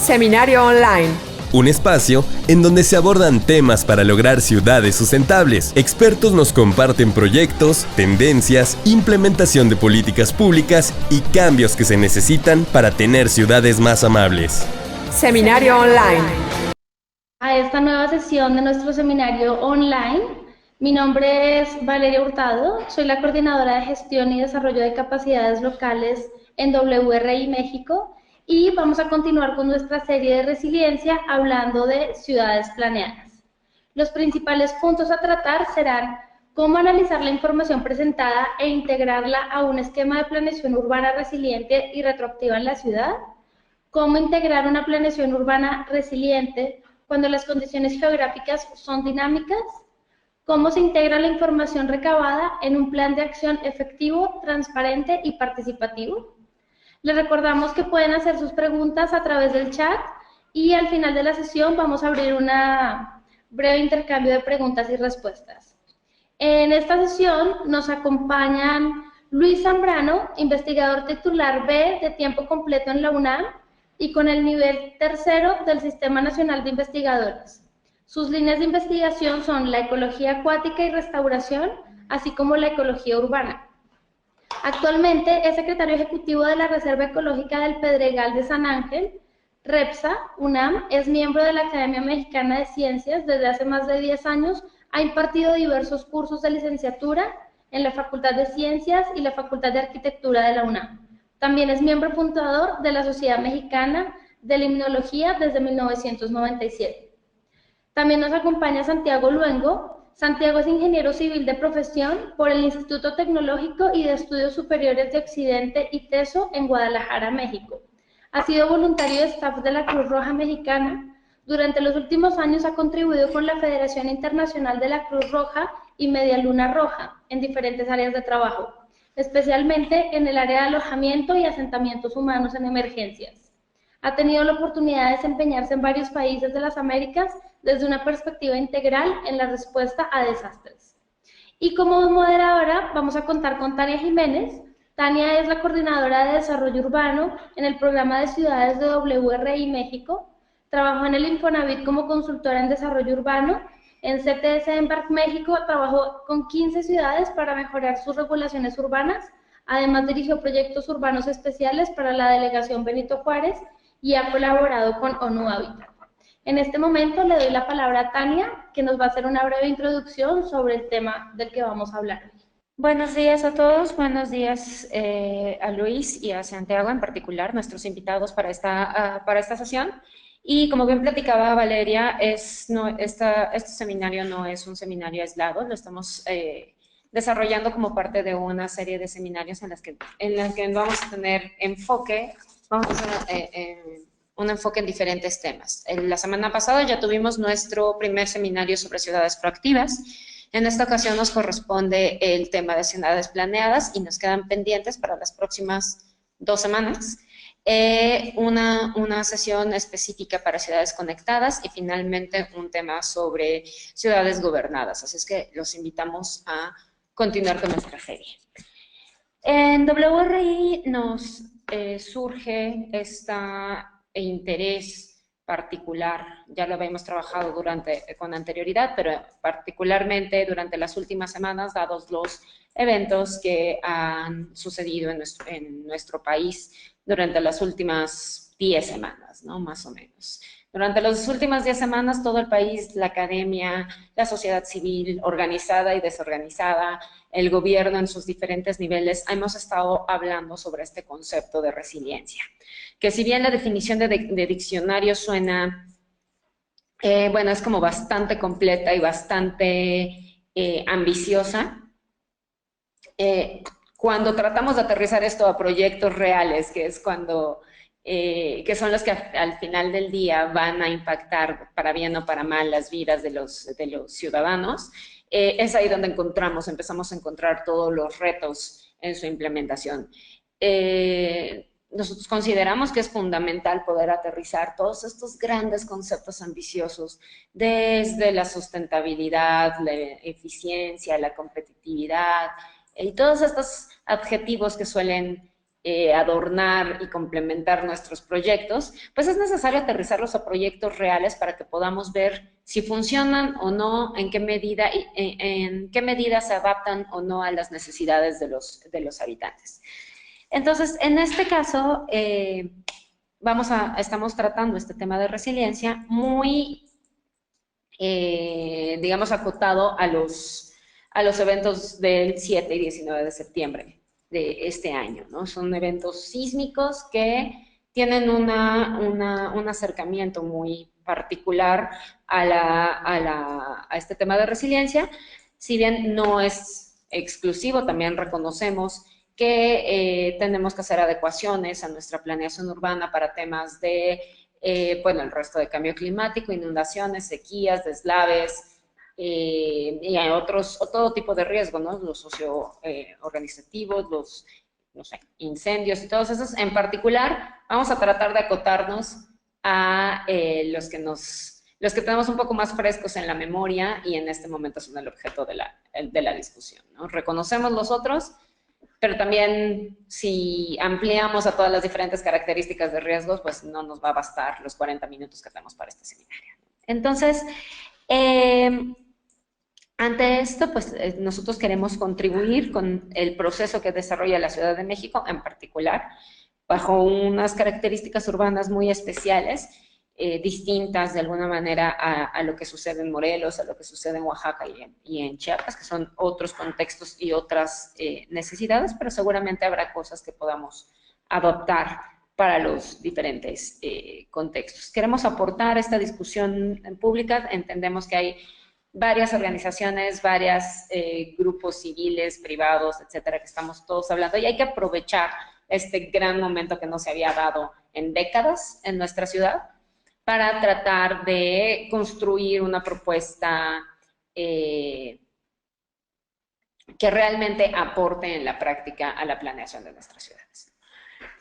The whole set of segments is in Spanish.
Seminario Online. Un espacio en donde se abordan temas para lograr ciudades sustentables. Expertos nos comparten proyectos, tendencias, implementación de políticas públicas y cambios que se necesitan para tener ciudades más amables. Seminario Online. A esta nueva sesión de nuestro seminario online. Mi nombre es Valeria Hurtado, soy la coordinadora de gestión y desarrollo de capacidades locales en WRI México y vamos a continuar con nuestra serie de resiliencia hablando de ciudades planeadas. Los principales puntos a tratar serán cómo analizar la información presentada e integrarla a un esquema de planeación urbana resiliente y retroactiva en la ciudad, cómo integrar una planeación urbana resiliente cuando las condiciones geográficas son dinámicas, cómo se integra la información recabada en un plan de acción efectivo, transparente y participativo. Les recordamos que pueden hacer sus preguntas a través del chat y al final de la sesión vamos a abrir un breve intercambio de preguntas y respuestas. En esta sesión nos acompañan Luis Zambrano, investigador titular B de tiempo completo en la UNAM y con el nivel tercero del Sistema Nacional de Investigadores. Sus líneas de investigación son la ecología acuática y restauración, así como la ecología urbana. Actualmente es secretario ejecutivo de la Reserva Ecológica del Pedregal de San Ángel. REPSA, UNAM, es miembro de la Academia Mexicana de Ciencias desde hace más de 10 años. Ha impartido diversos cursos de licenciatura en la Facultad de Ciencias y la Facultad de Arquitectura de la UNAM. También es miembro fundador de la Sociedad Mexicana de Limnología desde 1997. También nos acompaña Santiago Luengo. Santiago es ingeniero civil de profesión por el Instituto Tecnológico y de Estudios Superiores de Occidente ITESO en Guadalajara, México. Ha sido voluntario de staff de la Cruz Roja Mexicana. Durante los últimos años ha contribuido con la Federación Internacional de la Cruz Roja y Media Luna Roja en diferentes áreas de trabajo, especialmente en el área de alojamiento y asentamientos humanos en emergencias. Ha tenido la oportunidad de desempeñarse en varios países de las Américas desde una perspectiva integral en la respuesta a desastres. Y como moderadora vamos a contar con Tania Jiménez. Tania es la coordinadora de desarrollo urbano en el programa de ciudades de WRI México. Trabajó en el Infonavit como consultora en desarrollo urbano. En CTS Embark México trabajó con 15 ciudades para mejorar sus regulaciones urbanas. Además dirigió proyectos urbanos especiales para la delegación Benito Juárez y ha colaborado con ONU Habitat. En este momento le doy la palabra a Tania, que nos va a hacer una breve introducción sobre el tema del que vamos a hablar hoy. Buenos días a todos, buenos días a Luis y a Santiago en particular, nuestros invitados para esta sesión. Y como bien platicaba Valeria, este seminario no es un seminario aislado, lo estamos desarrollando como parte de una serie de seminarios en las que vamos a tener un enfoque en diferentes temas. La semana pasada ya tuvimos nuestro primer seminario sobre ciudades proactivas. En esta ocasión nos corresponde el tema de ciudades planeadas y nos quedan pendientes para las próximas 2 semanas una sesión específica para ciudades conectadas y finalmente un tema sobre ciudades gobernadas. Así es que los invitamos a continuar con nuestra serie. En WRI nos surge este interés particular, ya lo habíamos trabajado con anterioridad, pero particularmente durante las últimas semanas, dados los eventos que han sucedido en nuestro país durante las últimas 10 semanas, ¿no? Más o menos. Durante las últimas 10 semanas, todo el país, la academia, la sociedad civil, organizada y desorganizada, el gobierno en sus diferentes niveles, hemos estado hablando sobre este concepto de resiliencia. Que si bien la definición de diccionario suena, bueno, es como bastante completa y bastante ambiciosa, cuando tratamos de aterrizar esto a proyectos reales, que es que son los que al final del día van a impactar para bien o para mal las vidas de los ciudadanos, es ahí donde empezamos a encontrar todos los retos en su implementación. Nosotros consideramos que es fundamental poder aterrizar todos estos grandes conceptos ambiciosos, desde la sustentabilidad, la eficiencia, la competitividad, y todos estos adjetivos que suelen adornar y complementar nuestros proyectos, pues es necesario aterrizarlos a proyectos reales para que podamos ver si funcionan o no, en qué medida se adaptan o no a las necesidades de los habitantes. Entonces, en este caso, estamos tratando este tema de resiliencia muy, digamos, acotado a los eventos del 7 y 19 de septiembre de este año, ¿no? Son eventos sísmicos que tienen un acercamiento muy particular a este tema de resiliencia. Si bien no es exclusivo, también reconocemos que tenemos que hacer adecuaciones a nuestra planeación urbana para temas de, bueno, el resto de cambio climático, inundaciones, sequías, deslaves, y hay todo tipo de riesgos, ¿no? Los socioorganizativos, los, no sé, incendios y todos esos. En particular, vamos a tratar de acotarnos a los que tenemos un poco más frescos en la memoria y en este momento son el objeto de la discusión, ¿no? Reconocemos los otros, pero también si ampliamos a todas las diferentes características de riesgos, pues no nos va a bastar los 40 minutos que tenemos para este seminario. Entonces, ante esto, pues nosotros queremos contribuir con el proceso que desarrolla la Ciudad de México, en particular, bajo unas características urbanas muy especiales, distintas de alguna manera a lo que sucede en Morelos, a lo que sucede en Oaxaca y en Chiapas, que son otros contextos y otras necesidades, pero seguramente habrá cosas que podamos adoptar para los diferentes contextos. Queremos aportar esta discusión pública, entendemos que hay varias organizaciones, varios grupos civiles, privados, etcétera, que estamos todos hablando, y hay que aprovechar este gran momento que no se había dado en décadas en nuestra ciudad para tratar de construir una propuesta que realmente aporte en la práctica a la planeación de nuestras ciudades.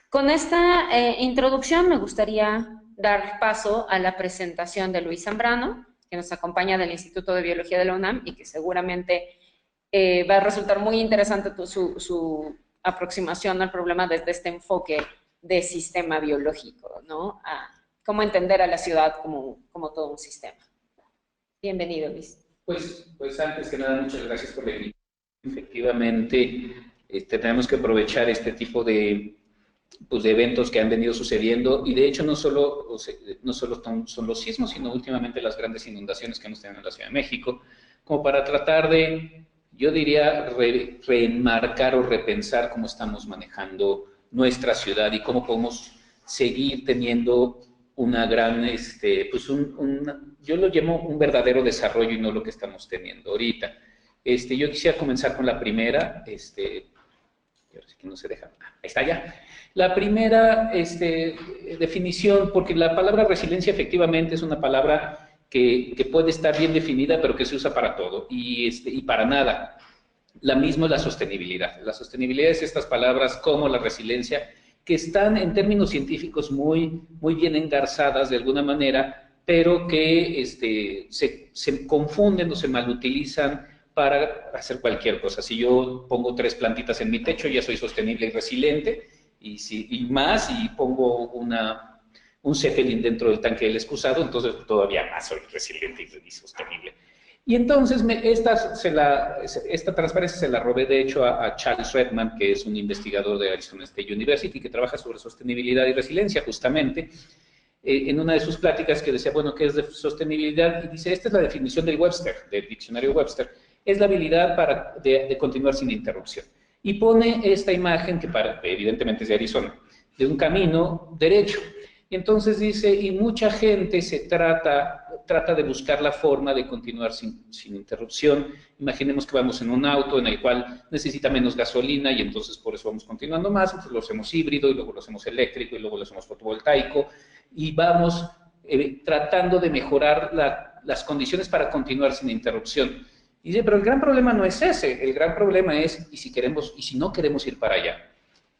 Con esta introducción me gustaría dar paso a la presentación de Luis Zambrano, que nos acompaña del Instituto de Biología de la UNAM y que seguramente va a resultar muy interesante su aproximación al problema desde este enfoque de sistema biológico, ¿no? A cómo entender a la ciudad como todo un sistema. Bienvenido, Luis. Pues antes que nada, muchas gracias por la invitación. Efectivamente, tenemos que aprovechar este tipo de eventos que han venido sucediendo, y de hecho no solo son los sismos, sino últimamente las grandes inundaciones que hemos tenido en la Ciudad de México, como para tratar de, yo diría, reenmarcar o repensar cómo estamos manejando nuestra ciudad y cómo podemos seguir teniendo una gran, yo lo llamo un verdadero desarrollo y no lo que estamos teniendo ahorita. Yo quisiera comenzar con la primera, ahora sí que no se deja, ahí está ya. La primera definición, porque la palabra resiliencia efectivamente es una palabra que puede estar bien definida, pero que se usa para todo y para nada. La misma es la sostenibilidad. La sostenibilidad es estas palabras como la resiliencia, que están en términos científicos muy bien engarzadas de alguna manera, pero que se confunden o se malutilizan para hacer cualquier cosa. Si yo pongo 3 plantitas en mi techo, ya soy sostenible y resiliente, y pongo un Zeppelin dentro del tanque del excusado, entonces todavía más soy resiliente y sostenible. Y entonces esta transparencia se la robé de hecho a Charles Redman, que es un investigador de Arizona State University que trabaja sobre sostenibilidad y resiliencia justamente, en una de sus pláticas que decía, bueno, ¿qué es de sostenibilidad? Y dice, esta es la definición del Webster, del diccionario Webster, es la habilidad de continuar sin interrupción. Y pone esta imagen, que evidentemente es de Arizona, de un camino derecho. Y entonces dice, y mucha gente trata de buscar la forma de continuar sin interrupción. Imaginemos que vamos en un auto en el cual necesita menos gasolina y entonces por eso vamos continuando más, entonces lo hacemos híbrido y luego lo hacemos eléctrico y luego lo hacemos fotovoltaico y vamos tratando de mejorar las condiciones para continuar sin interrupción. Y dice, pero el gran problema no es ese, el gran problema es, y si no queremos ir para allá,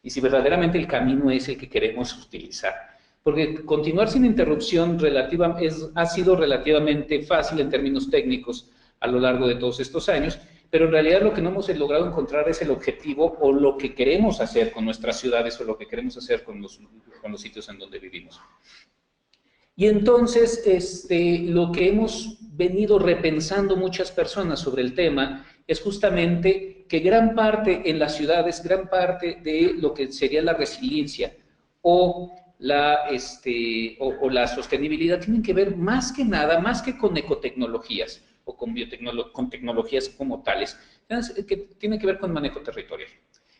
y si verdaderamente el camino es el que queremos utilizar. Porque continuar sin interrupción ha sido relativamente fácil en términos técnicos a lo largo de todos estos años, pero en realidad lo que no hemos logrado encontrar es el objetivo o lo que queremos hacer con nuestras ciudades o lo que queremos hacer con los sitios en donde vivimos. Y entonces, lo que hemos venido repensando muchas personas sobre el tema es justamente que gran parte en las ciudades, gran parte de lo que sería la resiliencia o la sostenibilidad tienen que ver más que nada, más que con ecotecnologías o con tecnologías como tales, que tiene que ver con manejo territorial.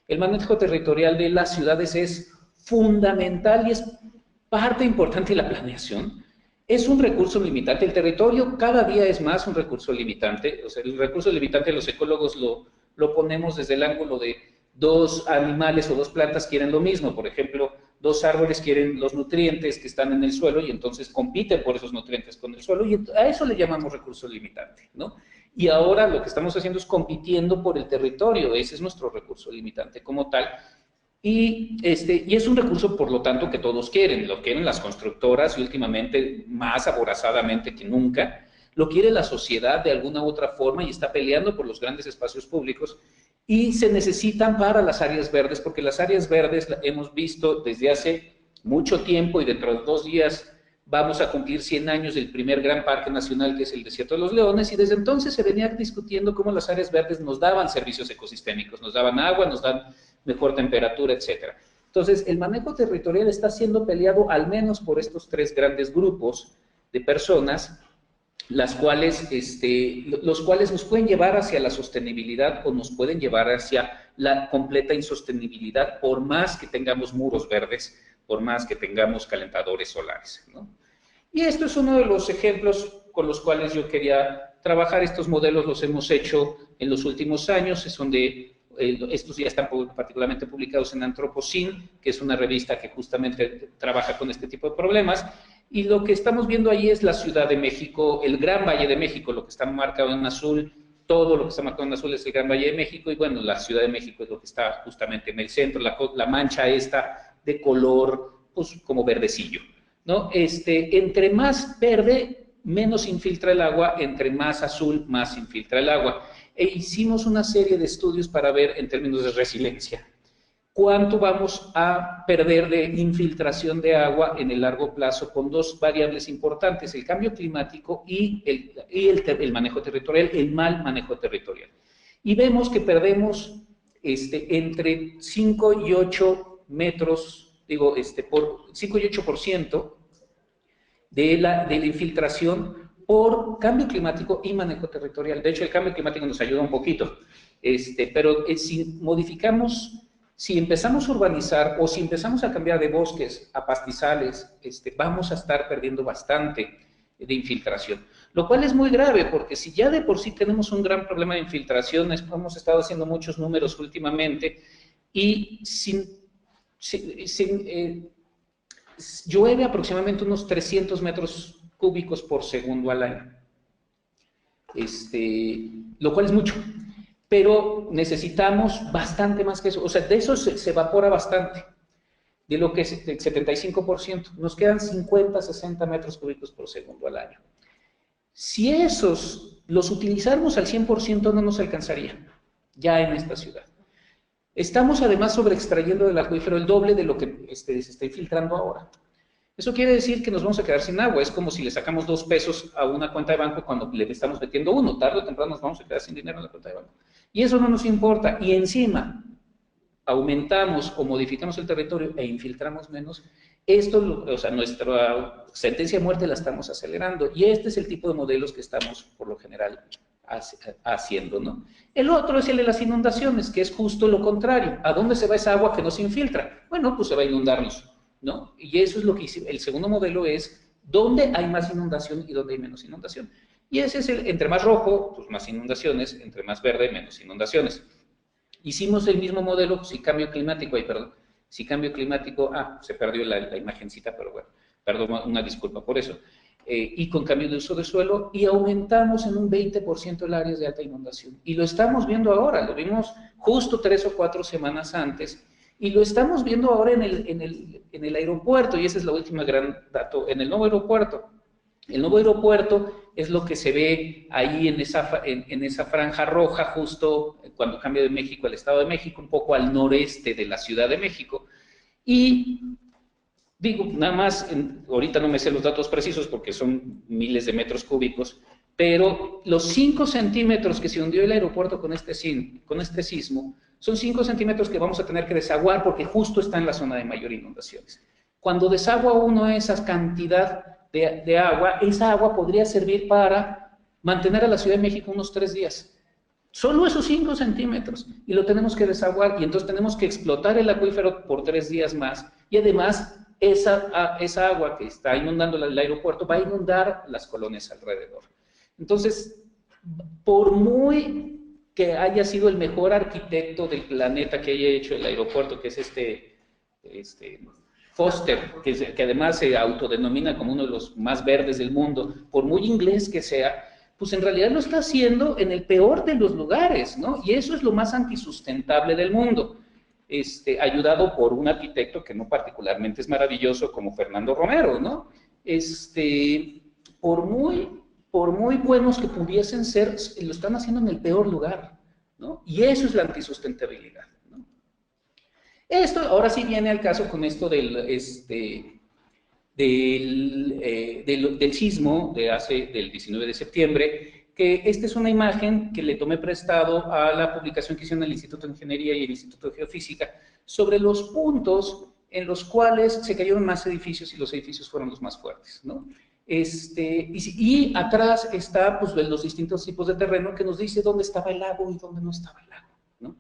El manejo territorial de las ciudades es fundamental y es parte importante de la planeación. Es un recurso limitante. El territorio cada día es más un recurso limitante. O sea, el recurso limitante los ecólogos lo ponemos desde el ángulo de dos animales o dos plantas quieren lo mismo. Por ejemplo, dos árboles quieren los nutrientes que están en el suelo y entonces compiten por esos nutrientes con el suelo y a eso le llamamos recurso limitante, ¿no? Y ahora lo que estamos haciendo es compitiendo por el territorio. Ese es nuestro recurso limitante como tal. Y es un recurso, por lo tanto, que todos quieren. Lo quieren las constructoras y últimamente, más aborazadamente que nunca, lo quiere la sociedad de alguna u otra forma y está peleando por los grandes espacios públicos y se necesitan para las áreas verdes, porque las áreas verdes hemos visto desde hace mucho tiempo y dentro de 2 días vamos a cumplir 100 años del primer gran parque nacional que es el Desierto de los Leones y desde entonces se venía discutiendo cómo las áreas verdes nos daban servicios ecosistémicos, nos daban agua, nos dan mejor temperatura, etc. Entonces, el manejo territorial está siendo peleado al menos por estos 3 grandes grupos de personas, los cuales nos pueden llevar hacia la sostenibilidad o nos pueden llevar hacia la completa insostenibilidad, por más que tengamos muros verdes, por más que tengamos calentadores solares, ¿no? Y esto es uno de los ejemplos con los cuales yo quería trabajar. Estos modelos los hemos hecho en los últimos años, estos ya están particularmente publicados en Anthropocene, que es una revista que justamente trabaja con este tipo de problemas, y lo que estamos viendo ahí es la Ciudad de México, el Gran Valle de México, lo que está marcado en azul, todo lo que está marcado en azul es el Gran Valle de México, y bueno, la Ciudad de México es lo que está justamente en el centro, la mancha esta de color, pues, como verdecillo, ¿no? Entre más verde, menos infiltra el agua, entre más azul, más infiltra el agua. E hicimos una serie de estudios para ver en términos de resiliencia cuánto vamos a perder de infiltración de agua en el largo plazo con 2 variables importantes, el cambio climático y el manejo territorial, el mal manejo territorial. Y vemos que perdemos entre 5 y 8 metros, por 5 y 8% de la infiltración por cambio climático y manejo territorial. De hecho, el cambio climático nos ayuda un poquito, pero si empezamos a urbanizar o si empezamos a cambiar de bosques a pastizales, vamos a estar perdiendo bastante de infiltración. Lo cual es muy grave, porque si ya de por sí tenemos un gran problema de infiltración, hemos estado haciendo muchos números últimamente, y llueve aproximadamente unos 300 metros cúbicos por segundo al año, lo cual es mucho, pero necesitamos bastante más que eso. O sea, de eso se evapora bastante, de lo que es el 75%, nos quedan 50, 60 metros cúbicos por segundo al año. Si esos los utilizáramos al 100%, no nos alcanzaría ya en esta ciudad. Estamos además sobreextrayendo del acuífero el doble de lo que se está infiltrando ahora. Eso quiere decir que nos vamos a quedar sin agua. Es como si le sacamos 2 pesos a una cuenta de banco cuando le estamos metiendo 1. Tarde o temprano nos vamos a quedar sin dinero en la cuenta de banco. Y eso no nos importa. Y encima aumentamos o modificamos el territorio e infiltramos menos. Nuestra sentencia de muerte la estamos acelerando. Y este es el tipo de modelos que estamos, por lo general, haciendo, ¿no? El otro es el de las inundaciones, que es justo lo contrario. ¿A dónde se va esa agua que no se infiltra? Bueno, pues se va a inundarnos, ¿no? Y eso es lo que hicimos. El segundo modelo es dónde hay más inundación y dónde hay menos inundación. Y ese es entre más rojo, pues más inundaciones, entre más verde, menos inundaciones. Hicimos el mismo modelo, si cambio climático, se perdió la imagencita, pero bueno, perdón, una disculpa por eso. Y con cambio de uso de suelo, y aumentamos en un 20% el área de alta inundación. Y lo estamos viendo ahora, lo vimos justo 3 o 4 semanas antes, y lo estamos viendo ahora en el aeropuerto, y ese es la última gran dato, en el nuevo aeropuerto. El nuevo aeropuerto es lo que se ve ahí en esa franja roja, justo cuando cambia de México al Estado de México, un poco al noreste de la Ciudad de México. Y digo, nada más, ahorita no me sé los datos precisos porque son miles de metros cúbicos, pero los 5 centímetros que se hundió el aeropuerto con este sismo, son 5 centímetros que vamos a tener que desaguar porque justo está en la zona de mayor inundaciones. Cuando desagua uno esa cantidad de agua, esa agua podría servir para mantener a la Ciudad de México unos 3 días. Solo esos 5 centímetros, y lo tenemos que desaguar, y entonces tenemos que explotar el acuífero por 3 días más, y además esa agua que está inundando el aeropuerto va a inundar las colonias alrededor. Entonces, por muy que haya sido el mejor arquitecto del planeta que haya hecho el aeropuerto, que es Foster, que además se autodenomina como uno de los más verdes del mundo, por muy inglés que sea, pues en realidad lo está haciendo en el peor de los lugares, ¿no? Y eso es lo más antisustentable del mundo, ayudado por un arquitecto que no particularmente es maravilloso como Fernando Romero, ¿no? Por muy buenos que pudiesen ser, lo están haciendo en el peor lugar, ¿no? Y eso es la antisustentabilidad, ¿no? Esto ahora sí viene al caso con esto del sismo del 19 de septiembre, que esta es una imagen que le tomé prestado a la publicación que hicieron el Instituto de Ingeniería y el Instituto de Geofísica sobre los puntos en los cuales se cayeron más edificios y los edificios fueron los más fuertes, ¿no? Y atrás está pues, los distintos tipos de terreno que nos dice dónde estaba el lago y dónde no estaba el lago, ¿no?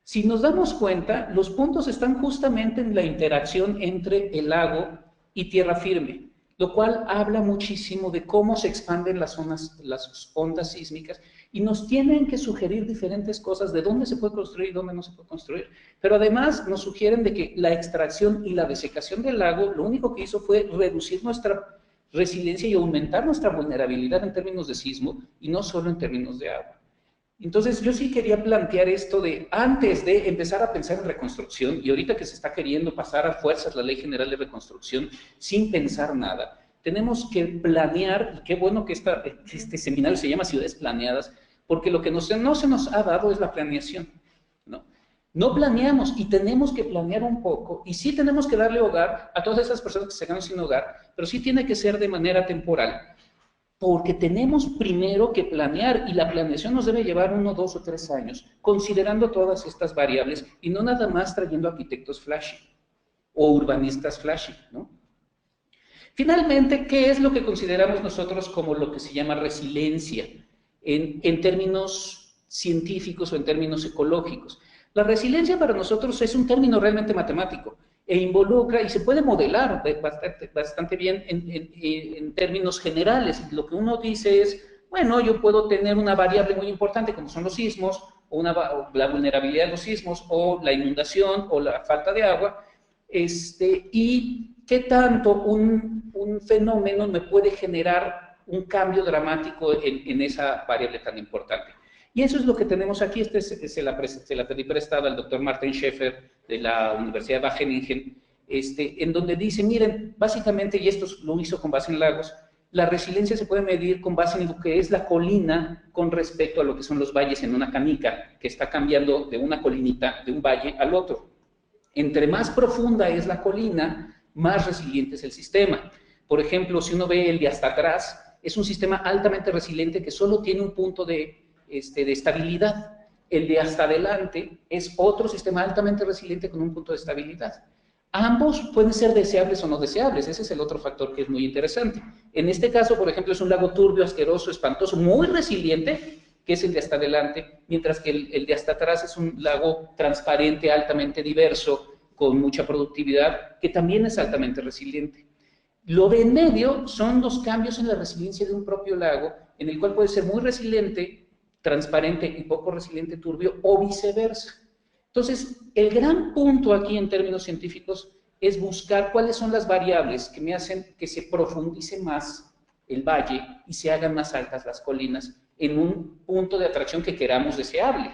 Si nos damos cuenta, los puntos están justamente en la interacción entre el lago y tierra firme, lo cual habla muchísimo de cómo se expanden las ondas sísmicas y nos tienen que sugerir diferentes cosas de dónde se puede construir y dónde no se puede construir. Pero además nos sugieren de que la extracción y la desecación del lago lo único que hizo fue reducir nuestra resiliencia y aumentar nuestra vulnerabilidad en términos de sismo y no solo en términos de agua. Entonces yo sí quería plantear esto de antes de empezar a pensar en reconstrucción, y ahorita que se está queriendo pasar a fuerzas la Ley General de Reconstrucción sin pensar nada, tenemos que planear, y qué bueno que este seminario se llama Ciudades Planeadas, porque lo que no se nos ha dado es la planeación, ¿no? No planeamos y tenemos que planear un poco, y sí tenemos que darle hogar a todas esas personas que se quedan sin hogar, pero sí tiene que ser de manera temporal, porque tenemos primero que planear, y la planeación nos debe llevar 1, 2 o 3 años, considerando todas estas variables, y no nada más trayendo arquitectos flashy, o urbanistas flashy, ¿no? Finalmente, ¿qué es lo que consideramos nosotros como lo que se llama resiliencia, en términos científicos o en términos ecológicos? La resiliencia para nosotros es un término realmente matemático, e involucra y se puede modelar bastante bien en términos generales. Lo que uno dice es, bueno, yo puedo tener una variable muy importante como son los sismos, o la vulnerabilidad de los sismos, o la inundación, o la falta de agua, y qué tanto un fenómeno me puede generar un cambio dramático en esa variable tan importante. Y eso es lo que tenemos aquí. Se la pedí prestada al doctor Martin Scheffer de la Universidad de Wageningen, en donde dice, miren, básicamente, y esto lo hizo con base en lagos, la resiliencia se puede medir con base en lo que es la colina con respecto a lo que son los valles en una canica, que está cambiando de una colinita, de un valle al otro. Entre más profunda es la colina, más resiliente es el sistema. Por ejemplo, si uno ve el de hasta atrás, es un sistema altamente resiliente que solo tiene un punto de estabilidad. El de hasta adelante es otro sistema altamente resiliente con un punto de estabilidad. Ambos pueden ser deseables o no deseables, ese es el otro factor que es muy interesante. En este caso, por ejemplo, es un lago turbio, asqueroso, espantoso, muy resiliente, que es el de hasta adelante, mientras que el de hasta atrás es un lago transparente, altamente diverso, con mucha productividad, que también es altamente resiliente. Lo de en medio son los cambios en la resiliencia de un propio lago, en el cual puede ser muy resiliente, transparente y poco resiliente, turbio, o viceversa. Entonces, el gran punto aquí en términos científicos es buscar cuáles son las variables que me hacen que se profundice más el valle y se hagan más altas las colinas en un punto de atracción que queramos deseable,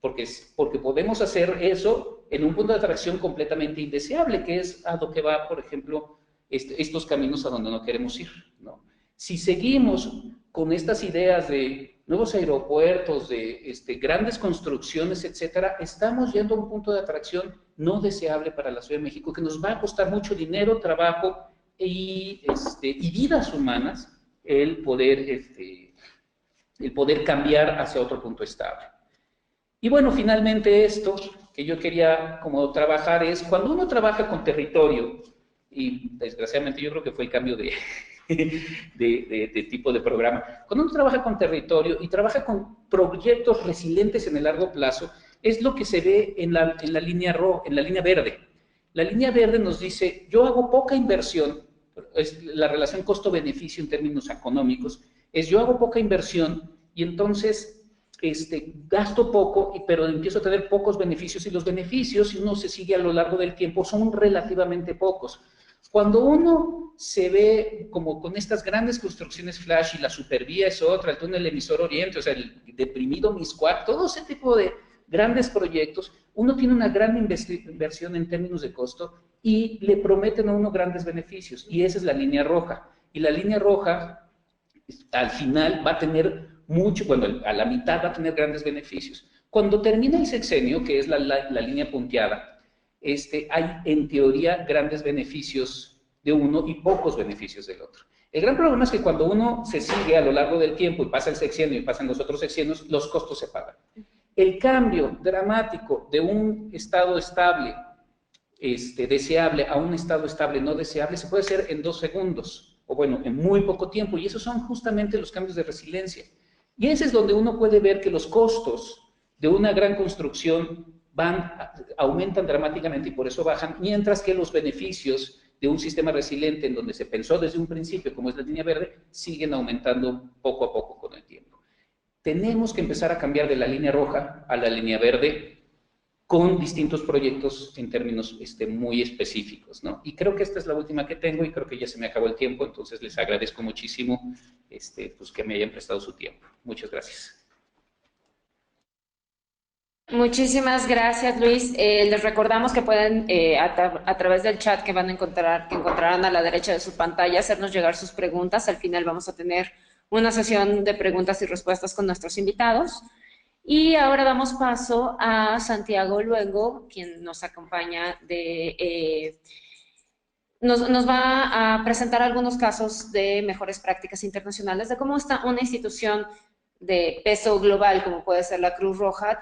porque podemos hacer eso en un punto de atracción completamente indeseable, que es a lo que va, por ejemplo, estos caminos a donde no queremos ir, ¿no? Si seguimos con estas ideas de nuevos aeropuertos, de grandes construcciones, etcétera, estamos yendo a un punto de atracción no deseable para la Ciudad de México, que nos va a costar mucho dinero, trabajo y vidas humanas el poder cambiar hacia otro punto estable. Y bueno, finalmente esto que yo quería como trabajar es, cuando uno trabaja con territorio, y desgraciadamente yo creo que fue el cambio de tipo de programa, cuando uno trabaja con territorio y trabaja con proyectos resilientes en el largo plazo, es lo que se ve en la línea verde. La línea verde nos dice, yo hago poca inversión, es la relación costo-beneficio en términos económicos, es yo hago poca inversión y entonces gasto poco, pero empiezo a tener pocos beneficios, y los beneficios, si uno se sigue a lo largo del tiempo, son relativamente pocos. Cuando uno se ve como con estas grandes construcciones flash, y la supervía es otra, el túnel emisor oriente, o sea, el deprimido Miscuac, todo ese tipo de grandes proyectos, uno tiene una gran inversión en términos de costo y le prometen a uno grandes beneficios, y esa es la línea roja. Y la línea roja, al final, va a tener mucho, bueno, a la mitad va a tener grandes beneficios. Cuando termina el sexenio, que es la línea punteada, hay en teoría grandes beneficios de uno y pocos beneficios del otro. El gran problema es que cuando uno se sigue a lo largo del tiempo y pasa el sexenio y pasan los otros sexenios, los costos se pagan. El cambio dramático de un estado estable, deseable, a un estado estable no deseable, se puede hacer en 2 segundos, o bueno, en muy poco tiempo, y esos son justamente los cambios de resiliencia. Y ese es donde uno puede ver que los costos de una gran construcción aumentan dramáticamente y por eso bajan, mientras que los beneficios de un sistema resiliente en donde se pensó desde un principio, como es la línea verde, siguen aumentando poco a poco con el tiempo. Tenemos que empezar a cambiar de la línea roja a la línea verde con distintos proyectos en términos muy específicos, ¿no? Y creo que esta es la última que tengo y creo que ya se me acabó el tiempo, entonces les agradezco muchísimo pues que me hayan prestado su tiempo. Muchas gracias. Muchísimas gracias, Luis. Les recordamos que pueden, a través del chat que encontrarán a la derecha de su pantalla, hacernos llegar sus preguntas. Al final vamos a tener una sesión de preguntas y respuestas con nuestros invitados. Y ahora damos paso a Santiago Luengo, quien nos acompaña nos va a presentar algunos casos de mejores prácticas internacionales, de cómo una institución de peso global, como puede ser la Cruz Roja,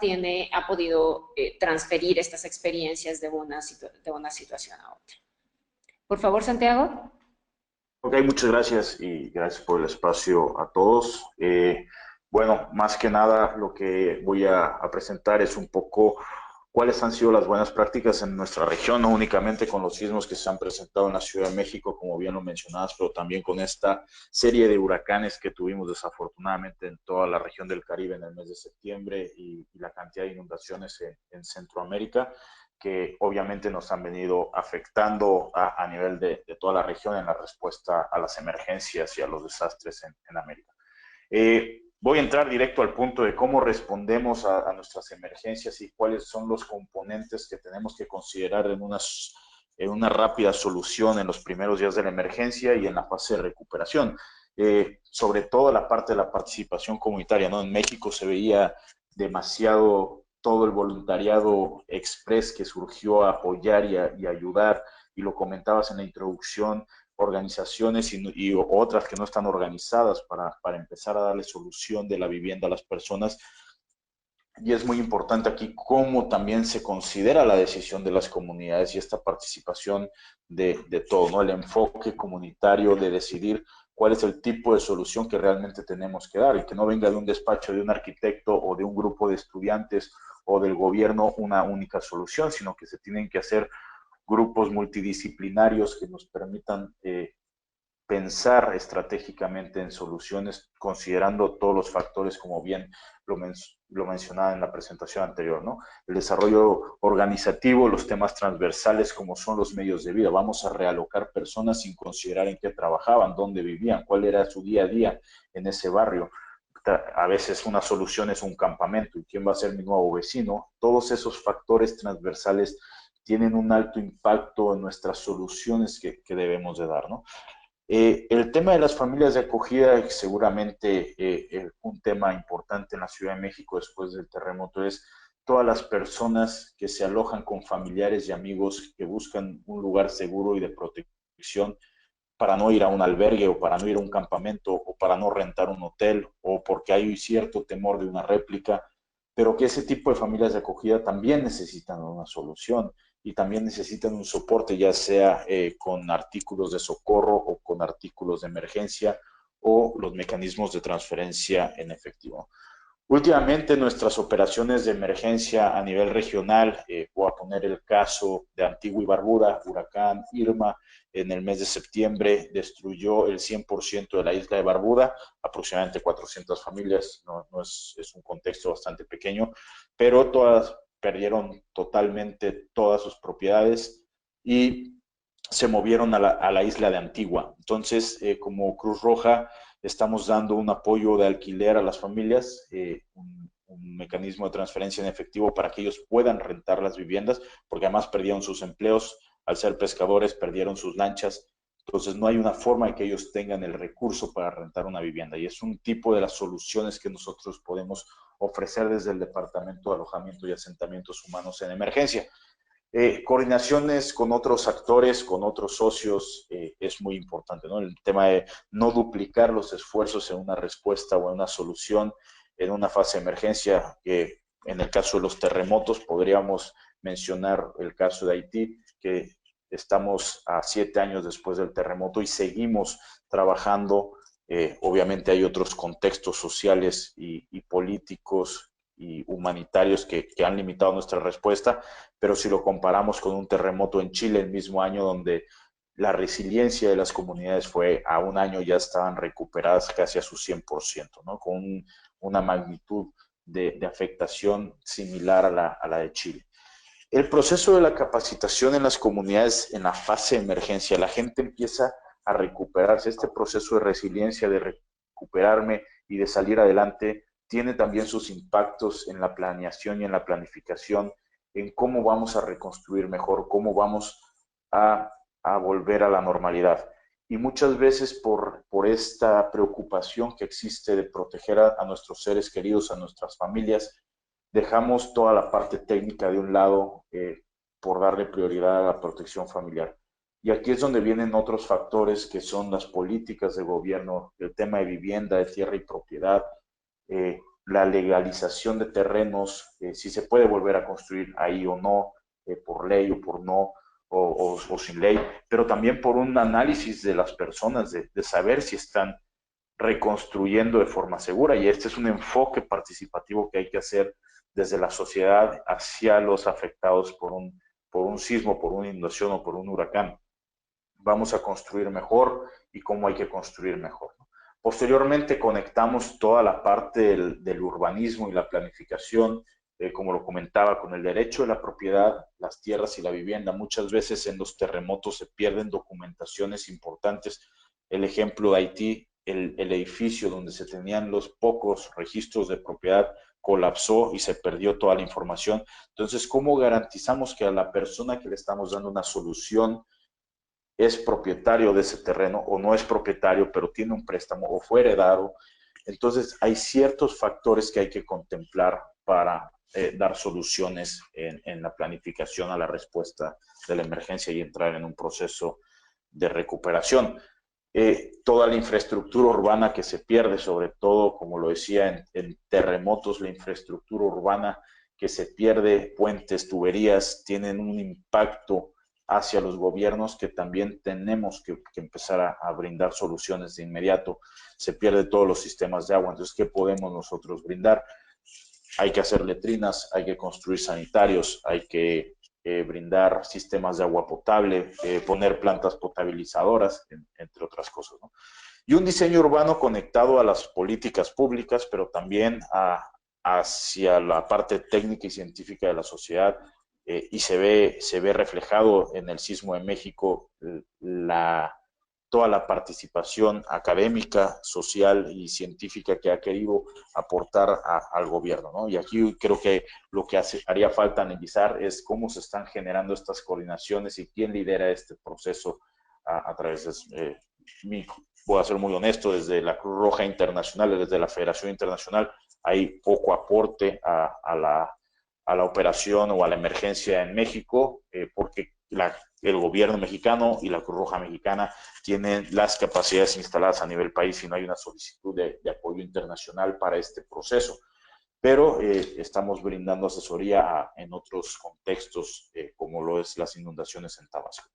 ha podido transferir estas experiencias de una situación a otra. Por favor, Santiago. Ok, muchas gracias y gracias por el espacio a todos. Bueno, más que nada lo que voy a presentar es un poco cuáles han sido las buenas prácticas en nuestra región, no únicamente con los sismos que se han presentado en la Ciudad de México, como bien lo mencionabas, pero también con esta serie de huracanes que tuvimos desafortunadamente en toda la región del Caribe en el mes de septiembre y la cantidad de inundaciones en Centroamérica, que obviamente nos han venido afectando a nivel de toda la región en la respuesta a las emergencias y a los desastres en América. Voy a entrar directo al punto de cómo respondemos a nuestras emergencias y cuáles son los componentes que tenemos que considerar en una rápida solución en los primeros días de la emergencia y en la fase de recuperación. Sobre todo la parte de la participación comunitaria, ¿no? En México se veía demasiado todo el voluntariado express que surgió a apoyar y ayudar, y lo comentabas en la introducción, organizaciones y otras que no están organizadas para empezar a darle solución de la vivienda a las personas. Y es muy importante aquí cómo también se considera la decisión de las comunidades y esta participación de todo, ¿no? El enfoque comunitario de decidir cuál es el tipo de solución que realmente tenemos que dar y que no venga de un despacho de un arquitecto o de un grupo de estudiantes o del gobierno una única solución, sino que se tienen que hacer grupos multidisciplinarios que nos permitan pensar estratégicamente en soluciones considerando todos los factores, como bien lo mencionaba en la presentación anterior, ¿no? El desarrollo organizativo, los temas transversales como son los medios de vida. Vamos a realocar personas sin considerar en qué trabajaban, dónde vivían, cuál era su día a día en ese barrio. A veces una solución es un campamento y quién va a ser mi nuevo vecino. Todos esos factores transversales tienen un alto impacto en nuestras soluciones que debemos de dar, ¿no? El tema de las familias de acogida, seguramente un tema importante en la Ciudad de México después del terremoto, es todas las personas que se alojan con familiares y amigos que buscan un lugar seguro y de protección para no ir a un albergue o para no ir a un campamento o para no rentar un hotel o porque hay cierto temor de una réplica, pero que ese tipo de familias de acogida también necesitan una solución y también necesitan un soporte, ya sea con artículos de socorro o con artículos de emergencia o los mecanismos de transferencia en efectivo. Últimamente nuestras operaciones de emergencia a nivel regional, voy a poner el caso de Antigua y Barbuda, huracán Irma, en el mes de septiembre destruyó el 100% de la isla de Barbuda, aproximadamente 400 familias, no es un contexto bastante pequeño, pero todas perdieron totalmente todas sus propiedades y se movieron a la isla de Antigua. Entonces, como Cruz Roja, estamos dando un apoyo de alquiler a las familias, un mecanismo de transferencia en efectivo para que ellos puedan rentar las viviendas, porque además perdieron sus empleos, al ser pescadores perdieron sus lanchas, entonces no hay una forma de que ellos tengan el recurso para rentar una vivienda y es un tipo de las soluciones que nosotros podemos ofrecer desde el Departamento de Alojamiento y Asentamientos Humanos en Emergencia. Coordinaciones con otros actores, con otros socios, es muy importante, ¿no? El tema de no duplicar los esfuerzos en una respuesta o en una solución en una fase de emergencia, que en el caso de los terremotos podríamos mencionar el caso de Haití, que estamos a 7 años después del terremoto y seguimos trabajando. Obviamente hay otros contextos sociales y políticos y humanitarios que han limitado nuestra respuesta, pero si lo comparamos con un terremoto en Chile el mismo año donde la resiliencia de las comunidades fue a un año ya estaban recuperadas casi a su 100%, ¿no? Con una magnitud de afectación similar a la de Chile. El proceso de la capacitación en las comunidades en la fase de emergencia, la gente empieza a recuperarse, este proceso de resiliencia, de recuperarme y de salir adelante, tiene también sus impactos en la planeación y en la planificación, en cómo vamos a reconstruir mejor, cómo vamos a volver a la normalidad. Y muchas veces por esta preocupación que existe de proteger a nuestros seres queridos, a nuestras familias, dejamos toda la parte técnica de un lado por darle prioridad a la protección familiar. Y aquí es donde vienen otros factores que son las políticas de gobierno, el tema de vivienda, de tierra y propiedad, la legalización de terrenos, si se puede volver a construir ahí o no, por ley o por no, o sin ley, pero también por un análisis de las personas, de saber si están reconstruyendo de forma segura. Y este es un enfoque participativo que hay que hacer desde la sociedad hacia los afectados por un sismo, por una inundación o por un huracán. Vamos a construir mejor y cómo hay que construir mejor, ¿no? Posteriormente conectamos toda la parte del urbanismo y la planificación, como lo comentaba, con el derecho de la propiedad, las tierras y la vivienda. Muchas veces en los terremotos se pierden documentaciones importantes. El ejemplo de Haití, el edificio donde se tenían los pocos registros de propiedad colapsó y se perdió toda la información. Entonces, ¿cómo garantizamos que a la persona que le estamos dando una solución es propietario de ese terreno o no es propietario, pero tiene un préstamo o fue heredado? Entonces, hay ciertos factores que hay que contemplar para dar soluciones en la planificación a la respuesta de la emergencia y entrar en un proceso de recuperación. Toda la infraestructura urbana que se pierde, sobre todo, como lo decía, en terremotos, la infraestructura urbana que se pierde, puentes, tuberías, tienen un impacto hacia los gobiernos que también tenemos que empezar a brindar soluciones de inmediato. Se pierden todos los sistemas de agua, entonces, ¿qué podemos nosotros brindar? Hay que hacer letrinas, hay que construir sanitarios, hay que brindar sistemas de agua potable, poner plantas potabilizadoras, entre otras cosas, ¿no? Y un diseño urbano conectado a las políticas públicas, pero también hacia la parte técnica y científica de la sociedad, y se ve reflejado en el Sismo de México toda la participación académica, social y científica que ha querido aportar al gobierno, ¿no? Y aquí creo que lo que haría falta analizar es cómo se están generando estas coordinaciones y quién lidera este proceso a través voy a ser muy honesto, desde la Cruz Roja Internacional, desde la Federación Internacional, hay poco aporte a la operación o a la emergencia en México, porque el gobierno mexicano y la Cruz Roja Mexicana tienen las capacidades instaladas a nivel país y no hay una solicitud de apoyo internacional para este proceso. Pero estamos brindando asesoría en otros contextos, como lo es las inundaciones en Tabasco.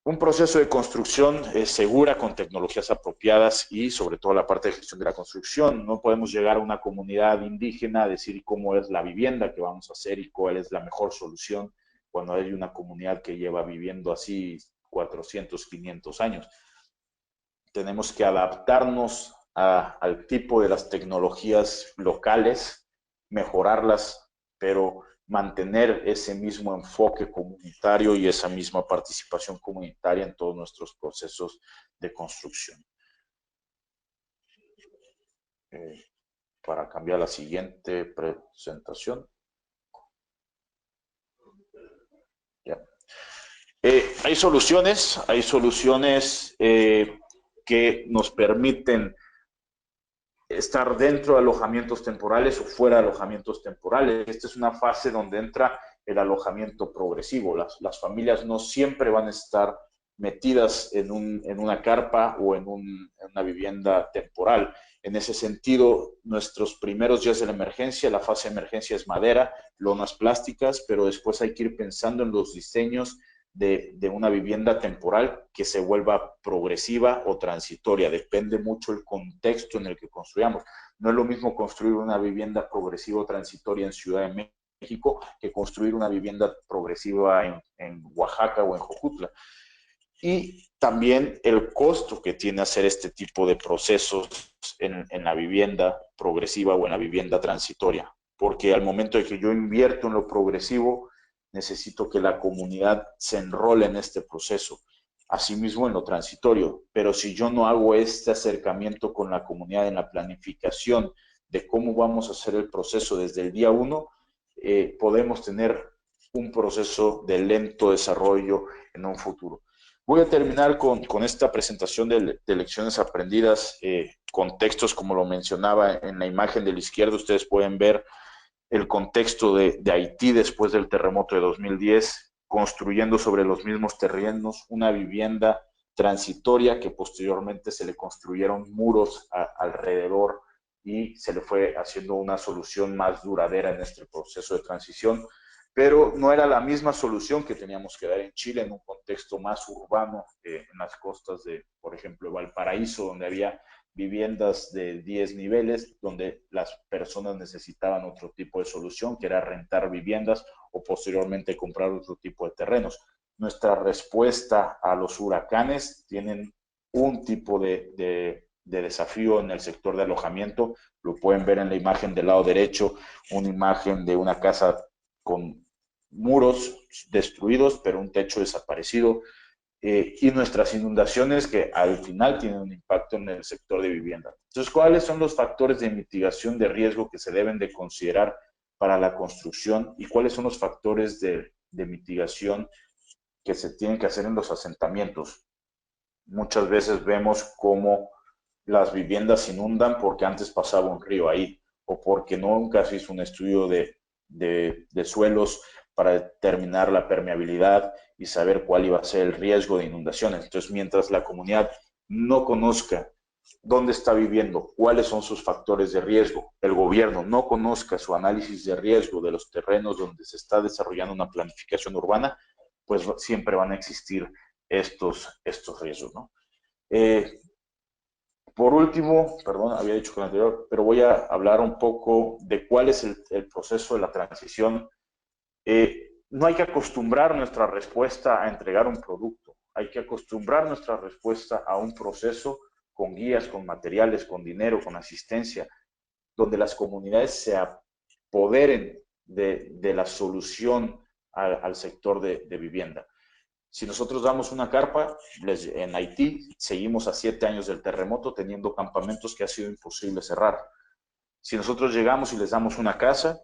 Un proceso de construcción segura, con tecnologías apropiadas y sobre todo la parte de gestión de la construcción. No podemos llegar a una comunidad indígena a decir cómo es la vivienda que vamos a hacer y cuál es la mejor solución cuando hay una comunidad que lleva viviendo así 400, 500 años. Tenemos que adaptarnos al tipo de las tecnologías locales, mejorarlas, pero mantener ese mismo enfoque comunitario y esa misma participación comunitaria en todos nuestros procesos de construcción. Para cambiar la siguiente presentación. Ya. Hay soluciones que nos permiten estar dentro de alojamientos temporales o fuera de alojamientos temporales. Esta es una fase donde entra el alojamiento progresivo. Las familias no siempre van a estar metidas en una carpa o en una vivienda temporal. En ese sentido, nuestros primeros días de la emergencia, la fase de emergencia es madera, lonas plásticas, pero después hay que ir pensando en los diseños de una vivienda temporal que se vuelva progresiva o transitoria. Depende mucho el contexto en el que construyamos. No es lo mismo construir una vivienda progresiva o transitoria en Ciudad de México que construir una vivienda progresiva en Oaxaca o en Jojutla. Y también el costo que tiene hacer este tipo de procesos en la vivienda progresiva o en la vivienda transitoria. Porque al momento de que yo invierto en lo progresivo, necesito que la comunidad se enrole en este proceso, asimismo en lo transitorio. Pero si yo no hago este acercamiento con la comunidad en la planificación de cómo vamos a hacer el proceso desde el día 1, podemos tener un proceso de lento desarrollo en un futuro. Voy a terminar con esta presentación de lecciones aprendidas, contextos, como lo mencionaba en la imagen de la izquierda. Ustedes pueden ver el contexto de Haití después del terremoto de 2010, construyendo sobre los mismos terrenos una vivienda transitoria que posteriormente se le construyeron muros alrededor y se le fue haciendo una solución más duradera en este proceso de transición, pero no era la misma solución que teníamos que dar en Chile, en un contexto más urbano, en las costas de, por ejemplo, Valparaíso, donde había viviendas de 10 niveles, donde las personas necesitaban otro tipo de solución, que era rentar viviendas o posteriormente comprar otro tipo de terrenos. Nuestra respuesta a los huracanes tienen un tipo de desafío en el sector de alojamiento. Lo pueden ver en la imagen del lado derecho, una imagen de una casa con muros destruidos, pero un techo desaparecido. Y nuestras inundaciones que al final tienen un impacto en el sector de vivienda. Entonces, ¿cuáles son los factores de mitigación de riesgo que se deben de considerar para la construcción y cuáles son los factores de mitigación que se tienen que hacer en los asentamientos? Muchas veces vemos cómo las viviendas se inundan porque antes pasaba un río ahí o porque nunca se hizo un estudio de suelos para determinar la permeabilidad y saber cuál iba a ser el riesgo de inundaciones. Entonces, mientras la comunidad no conozca dónde está viviendo, cuáles son sus factores de riesgo, el gobierno no conozca su análisis de riesgo de los terrenos donde se está desarrollando una planificación urbana, pues siempre van a existir estos riesgos, ¿no? Por último, perdón, había dicho con el anterior, pero voy a hablar un poco de cuál es el proceso de la transición. No hay que acostumbrar nuestra respuesta a entregar un producto, hay que acostumbrar nuestra respuesta a un proceso con guías, con materiales, con dinero, con asistencia, donde las comunidades se apoderen de la solución al sector de vivienda. Si nosotros damos una carpa, en Haití seguimos a 7 años del terremoto teniendo campamentos que ha sido imposible cerrar. Si nosotros llegamos y les damos una casa,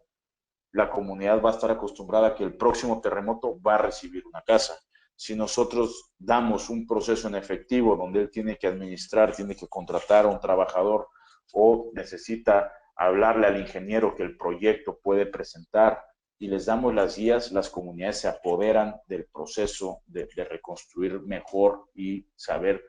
la comunidad va a estar acostumbrada a que el próximo terremoto va a recibir una casa. si nosotros damos un proceso en efectivo donde él tiene que administrar, tiene que contratar a un trabajador o necesita hablarle al ingeniero que el proyecto puede presentar y les damos las guías, las comunidades se apoderan del proceso de reconstruir mejor y saber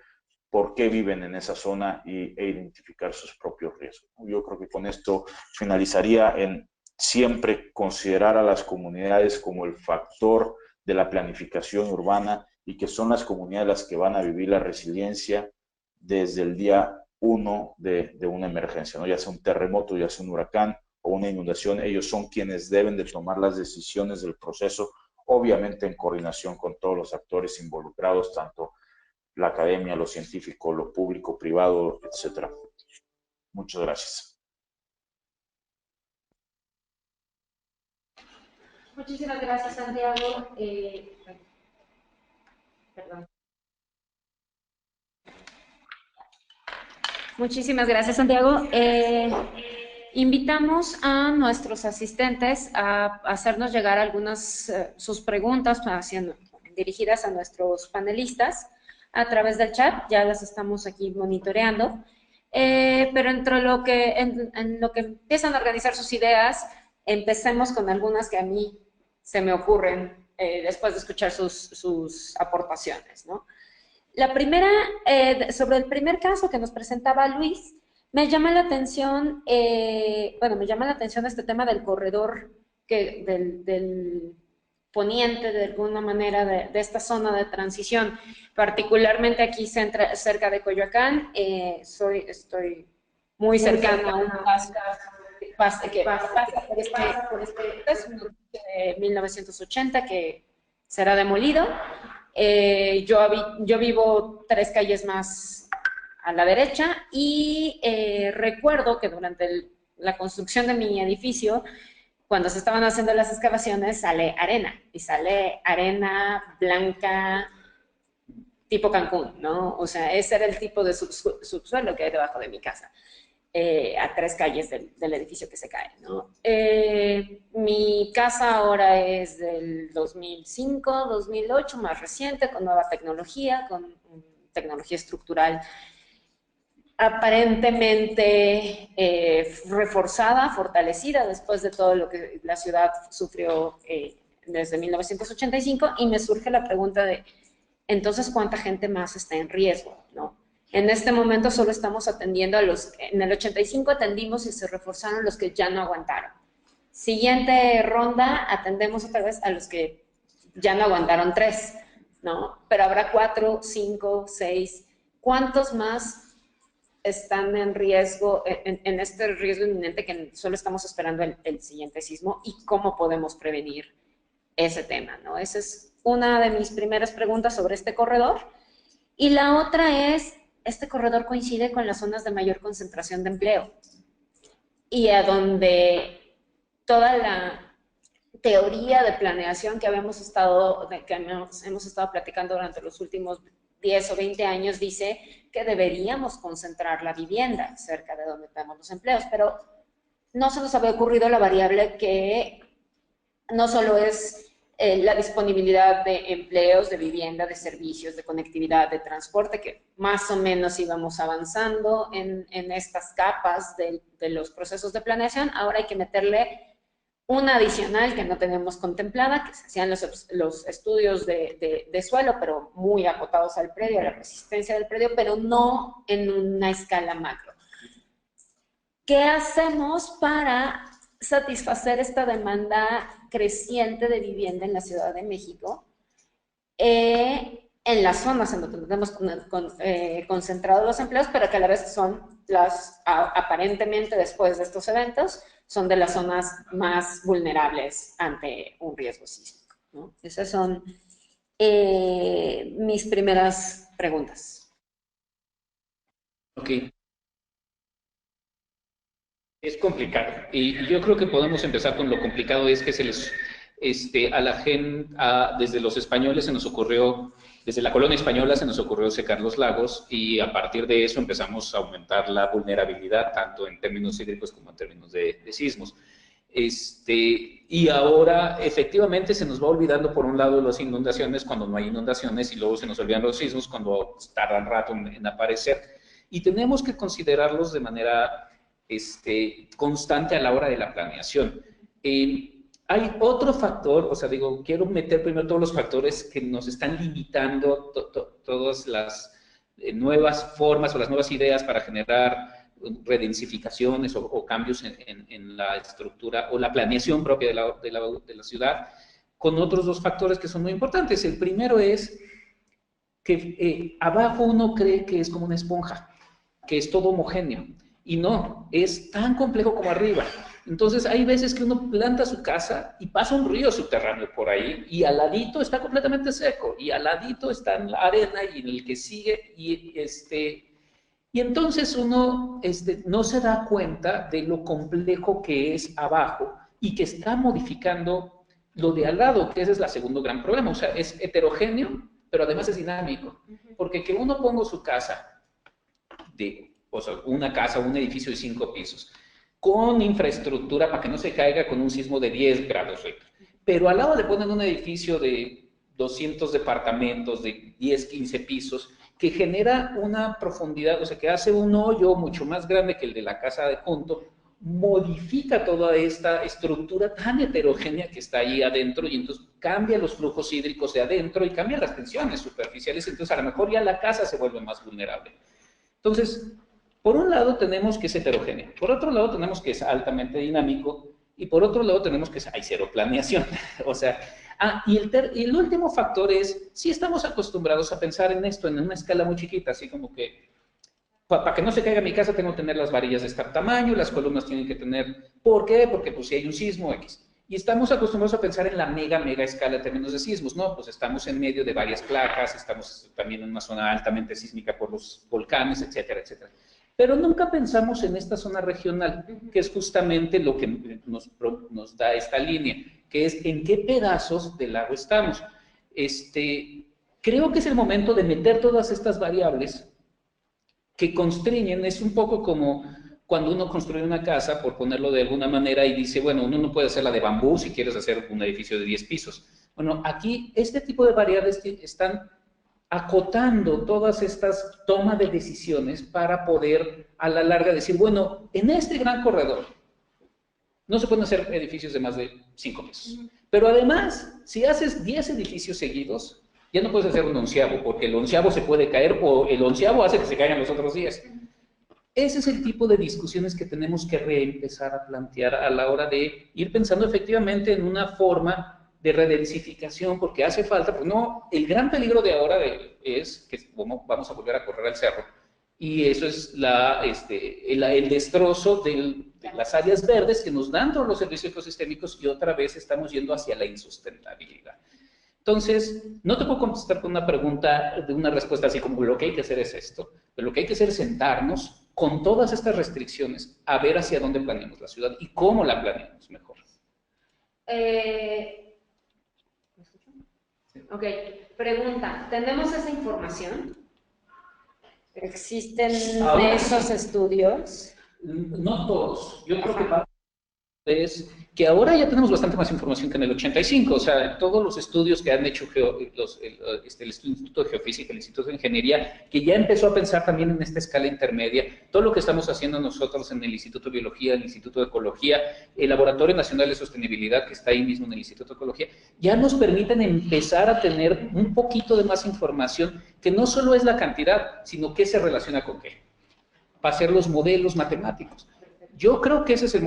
por qué viven en esa zona e identificar sus propios riesgos. Yo creo que con esto finalizaría en siempre considerar a las comunidades como el factor de la planificación urbana y que son las comunidades las que van a vivir la resiliencia desde el día 1 de una emergencia, ¿no? Ya sea un terremoto, ya sea un huracán o una inundación, ellos son quienes deben de tomar las decisiones del proceso, obviamente en coordinación con todos los actores involucrados, tanto la academia, los científicos, lo público, privado, etcétera. Muchas gracias. Muchísimas gracias, Santiago. Perdón. Muchísimas gracias, Santiago. Invitamos a nuestros asistentes a hacernos llegar algunas sus preguntas dirigidas a nuestros panelistas a través del chat. Ya las estamos aquí monitoreando. Pero en lo que empiezan a organizar sus ideas, empecemos con algunas que a mí se me ocurren después de escuchar sus aportaciones, ¿no? La primera, sobre el primer caso que nos presentaba Luis, me llama la atención, este tema del corredor del poniente, de alguna manera, de esta zona de transición, particularmente aquí cerca de Coyoacán. Estoy muy cercana a un paso que pasa por este es de 1980 que será demolido. Yo vivo 3 calles más a la derecha y recuerdo que durante la construcción de mi edificio, cuando se estaban haciendo las excavaciones, sale arena, y sale arena blanca tipo Cancún, ¿no? O sea, ese era el tipo de subsuelo que hay debajo de mi casa, a 3 calles del edificio que se cae, ¿no? Mi casa ahora es del 2005, 2008, más reciente, con nueva tecnología, con tecnología estructural aparentemente reforzada, fortalecida después de todo lo que la ciudad sufrió desde 1985, y me surge la pregunta de, entonces, ¿cuánta gente más está en riesgo, no? En este momento solo estamos atendiendo a en el 85 atendimos y se reforzaron los que ya no aguantaron. Siguiente ronda, atendemos otra vez a los que ya no aguantaron 3, ¿no? Pero habrá 4, 5, 6, ¿cuántos más están en riesgo, en este riesgo inminente que solo estamos esperando el siguiente sismo, y cómo podemos prevenir ese tema, ¿no? Esa es una de mis primeras preguntas sobre este corredor. Y la otra es, este corredor coincide con las zonas de mayor concentración de empleo y a donde toda la teoría de planeación que hemos estado platicando durante los últimos 10 o 20 años dice que deberíamos concentrar la vivienda cerca de donde tenemos los empleos, pero no se nos había ocurrido la variable que no solo es la disponibilidad de empleos, de vivienda, de servicios, de conectividad, de transporte, que más o menos íbamos avanzando en estas capas de los procesos de planeación. Ahora hay que meterle una adicional que no tenemos contemplada, que se hacían los estudios de suelo, pero muy acotados al predio, a la resistencia del predio, pero no en una escala macro. ¿Qué hacemos para satisfacer esta demanda creciente de vivienda en la Ciudad de México, en las zonas en donde tenemos concentrados los empleos, pero que a la vez son aparentemente después de estos eventos, son de las zonas más vulnerables ante un riesgo sísmico, ¿no? Esas son mis primeras preguntas. Ok. Es complicado, y yo creo que podemos empezar con lo complicado, es que a la gente, desde los españoles se nos ocurrió, desde la colonia española se nos ocurrió secar los lagos, y a partir de eso empezamos a aumentar la vulnerabilidad, tanto en términos hídricos como en términos de sismos. Y ahora, efectivamente, se nos va olvidando, por un lado, las inundaciones cuando no hay inundaciones, y luego se nos olvidan los sismos cuando tardan rato en aparecer. Y tenemos que considerarlos de manera constante a la hora de la planeación. Hay otro factor, o sea, digo, quiero meter primero todos los factores que nos están limitando todas las nuevas formas o las nuevas ideas para generar redensificaciones o cambios en la estructura o la planeación propia de la ciudad, con otros dos factores que son muy importantes. El primero es que abajo uno cree que es como una esponja, que es todo homogéneo, y no, es tan complejo como arriba. Entonces hay veces que uno planta su casa y pasa un río subterráneo por ahí, y al ladito está completamente seco, y al ladito está en la arena, y en el que sigue, y entonces uno no se da cuenta de lo complejo que es abajo y que está modificando lo de al lado, que ese es el segundo gran problema. O sea, es heterogéneo, pero además es dinámico. Porque que uno ponga su casa, o sea, una casa, un edificio de 5 pisos, con infraestructura para que no se caiga con un sismo de 10 grados Richter. Pero al lado le ponen un edificio de 200 departamentos, de 10, 15 pisos, que genera una profundidad, o sea, que hace un hoyo mucho más grande que el de la casa de junto, modifica toda esta estructura tan heterogénea que está ahí adentro, y entonces cambia los flujos hídricos de adentro y cambia las tensiones superficiales, entonces a lo mejor ya la casa se vuelve más vulnerable. Entonces, por un lado tenemos que es heterogéneo, por otro lado tenemos que es altamente dinámico, y por otro lado tenemos que hay cero planeación. O sea, y el último factor es, sí estamos acostumbrados a pensar en esto en una escala muy chiquita, así como que, para que no se caiga mi casa tengo que tener las varillas de este tamaño, las columnas tienen que tener, ¿por qué? Porque pues si hay un sismo X. Y estamos acostumbrados a pensar en la mega escala en términos de sismos, ¿no? Pues estamos en medio de varias placas, estamos también en una zona altamente sísmica por los volcanes, etcétera, etcétera. Pero nunca pensamos en esta zona regional, que es justamente lo que nos da esta línea, que es en qué pedazos del lago estamos. Creo que es el momento de meter todas estas variables que constriñen. Es un poco como cuando uno construye una casa, por ponerlo de alguna manera, y dice, bueno, uno no puede hacerla de bambú si quieres hacer un edificio de 10 pisos. Bueno, aquí este tipo de variables están acotando todas estas tomas de decisiones para poder a la larga decir, bueno, en este gran corredor no se pueden hacer edificios de más de 5 pisos. Pero además, si haces 10 edificios seguidos, ya no puedes hacer un onceavo, porque el onceavo se puede caer o el onceavo hace que se caigan los otros 10. Ese es el tipo de discusiones que tenemos que reempezar a plantear a la hora de ir pensando efectivamente en una forma de redensificación, porque hace falta, pues no, el gran peligro de ahora es que vamos a volver a correr al cerro, y eso es el destrozo de las áreas verdes que nos dan todos los servicios ecosistémicos, y otra vez estamos yendo hacia la insustentabilidad. Entonces, no te puedo contestar con una pregunta, de una respuesta así como lo que hay que hacer es esto, pero lo que hay que hacer es sentarnos con todas estas restricciones a ver hacia dónde planeamos la ciudad y cómo la planeamos mejor. Ok, pregunta, ¿tenemos esa información? ¿Existen esos estudios? No todos, yo creo que es que ahora ya tenemos bastante más información que en el 85, o sea, todos los estudios que han hecho el Instituto de Geofísica, el Instituto de Ingeniería, que ya empezó a pensar también en esta escala intermedia, todo lo que estamos haciendo nosotros en el Instituto de Biología, el Instituto de Ecología, el Laboratorio Nacional de Sostenibilidad, que está ahí mismo en el Instituto de Ecología, ya nos permiten empezar a tener un poquito de más información, que no solo es la cantidad, sino qué se relaciona con qué, para hacer los modelos matemáticos. Yo creo que ese es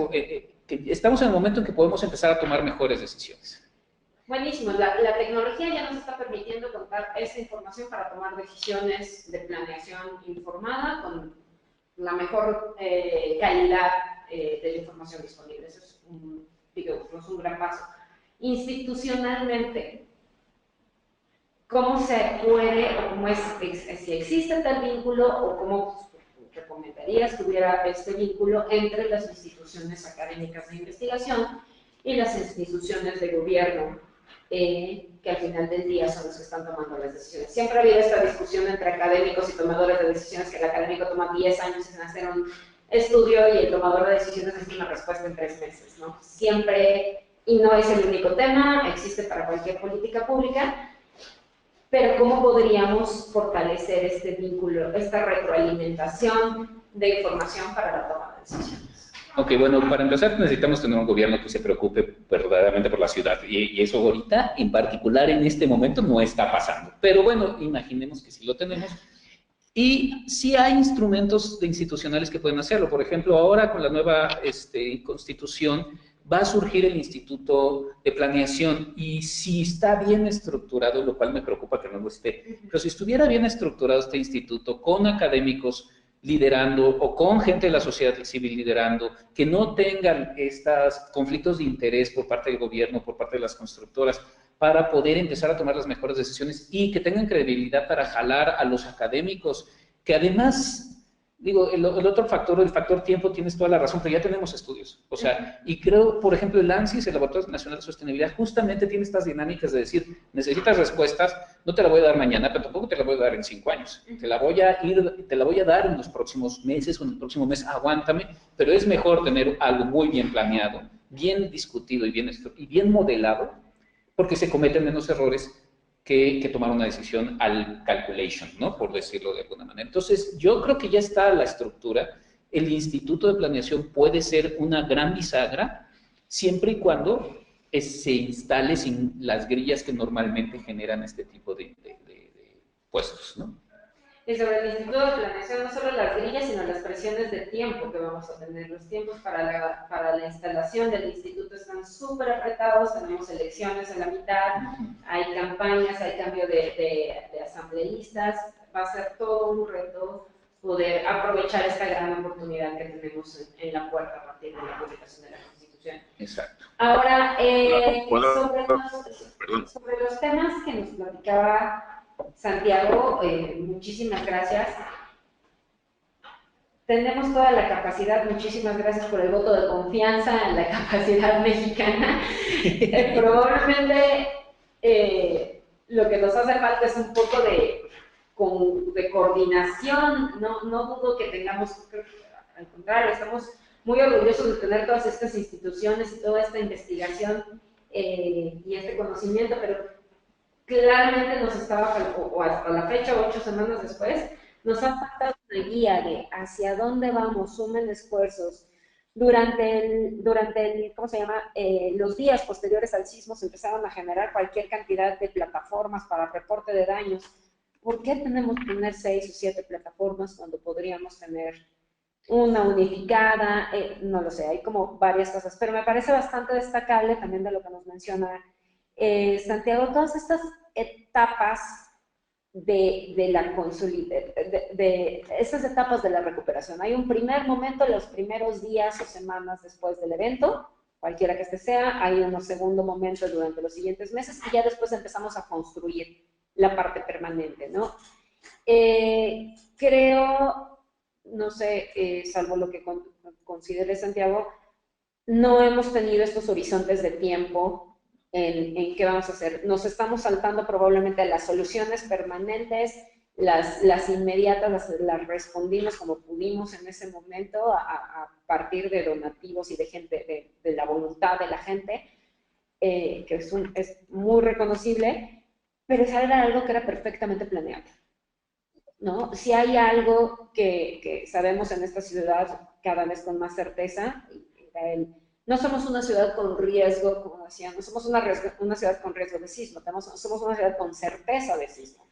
que estamos en el momento en que podemos empezar a tomar mejores decisiones. Buenísimo, la tecnología ya nos está permitiendo contar esa información para tomar decisiones de planeación informada con la mejor calidad de la información disponible. Eso es un gran paso. Institucionalmente, ¿cómo se puede, o cómo si existe tal vínculo, o cómo recomendarías que hubiera este vínculo entre las instituciones académicas de investigación y las instituciones de gobierno, que al final del día son los que están tomando las decisiones? Siempre ha habido esta discusión entre académicos y tomadores de decisiones, que el académico toma 10 años en hacer estudio y el tomador de decisiones es una respuesta en 3 meses, ¿no? Siempre, y no es el único tema, existe para cualquier política pública, pero ¿cómo podríamos fortalecer este vínculo, esta retroalimentación de información para la toma de decisiones? Ok, bueno, para empezar necesitamos tener un gobierno que se preocupe verdaderamente por la ciudad y eso ahorita, en particular en este momento, no está pasando. Pero bueno, imaginemos que sí lo tenemos. Y sí hay instrumentos institucionales que pueden hacerlo. Por ejemplo, ahora con la nueva constitución va a surgir el Instituto de Planeación y si está bien estructurado, lo cual me preocupa que no lo esté, pero si estuviera bien estructurado este instituto con académicos liderando o con gente de la sociedad civil liderando, que no tengan estos conflictos de interés por parte del gobierno, por parte de las constructoras, para poder empezar a tomar las mejores decisiones y que tengan credibilidad para jalar a los académicos, que además, digo, el otro factor, el factor tiempo, tienes toda la razón, pero ya tenemos estudios, o sea, y creo, por ejemplo, el ANSYS, el Laboratorio Nacional de Sostenibilidad, justamente tiene estas dinámicas de decir, necesitas respuestas, no te la voy a dar mañana, pero tampoco te la voy a dar en 5 años, te la voy a dar en los próximos meses o en el próximo mes, aguántame, pero es mejor tener algo muy bien planeado, bien discutido y bien modelado, porque se cometen menos errores que tomar una decisión al calculation, ¿no? Por decirlo de alguna manera. Entonces, yo creo que ya está la estructura. El Instituto de Planeación puede ser una gran bisagra, siempre y cuando se instale sin las grillas que normalmente generan este tipo de puestos, ¿no? Y sobre el Instituto de Planeación, no solo las grillas, sino las presiones de tiempo que vamos a tener. Los tiempos para la instalación del instituto están súper apretados, tenemos elecciones en la mitad, hay campañas, hay cambio de asambleístas, va a ser todo un reto poder aprovechar esta gran oportunidad que tenemos en la puerta a partir de la publicación de la Constitución. Exacto. Ahora, sobre los temas que nos platicaba Santiago, muchísimas gracias. Tenemos toda la capacidad, muchísimas gracias por el voto de confianza en la capacidad mexicana. Probablemente lo que nos hace falta es un poco de coordinación. No dudo que tengamos, al contrario, estamos muy orgullosos de tener todas estas instituciones y toda esta investigación y este conocimiento, pero claramente nos estaba, o hasta la fecha, 8 semanas después, nos ha faltado una guía de hacia dónde vamos, sumen esfuerzos. Durante el ¿cómo se llama? Los días posteriores al sismo se empezaron a generar cualquier cantidad de plataformas para reporte de daños. ¿Por qué tenemos que tener 6 o 7 plataformas cuando podríamos tener una unificada? No lo sé, hay como varias cosas, pero me parece bastante destacable también de lo que nos menciona Santiago, todas estas etapas de estas etapas de la recuperación. Hay un primer momento, los primeros días o semanas después del evento, cualquiera que este sea, hay un segundo momento durante los siguientes meses y ya después empezamos a construir la parte permanente, ¿no? Creo, no sé, salvo lo que considere Santiago, no hemos tenido estos horizontes de tiempo en qué vamos a hacer. Nos estamos saltando probablemente a las soluciones permanentes, las inmediatas las respondimos como pudimos en ese momento a partir de donativos y de gente, de la voluntad de la gente, que es muy reconocible, pero eso era algo que era perfectamente planeable, ¿no? Si hay algo que sabemos en esta ciudad cada vez con más certeza, no somos una ciudad con riesgo, como decían, no somos una ciudad con riesgo de sismo, somos una ciudad con certeza de sismo.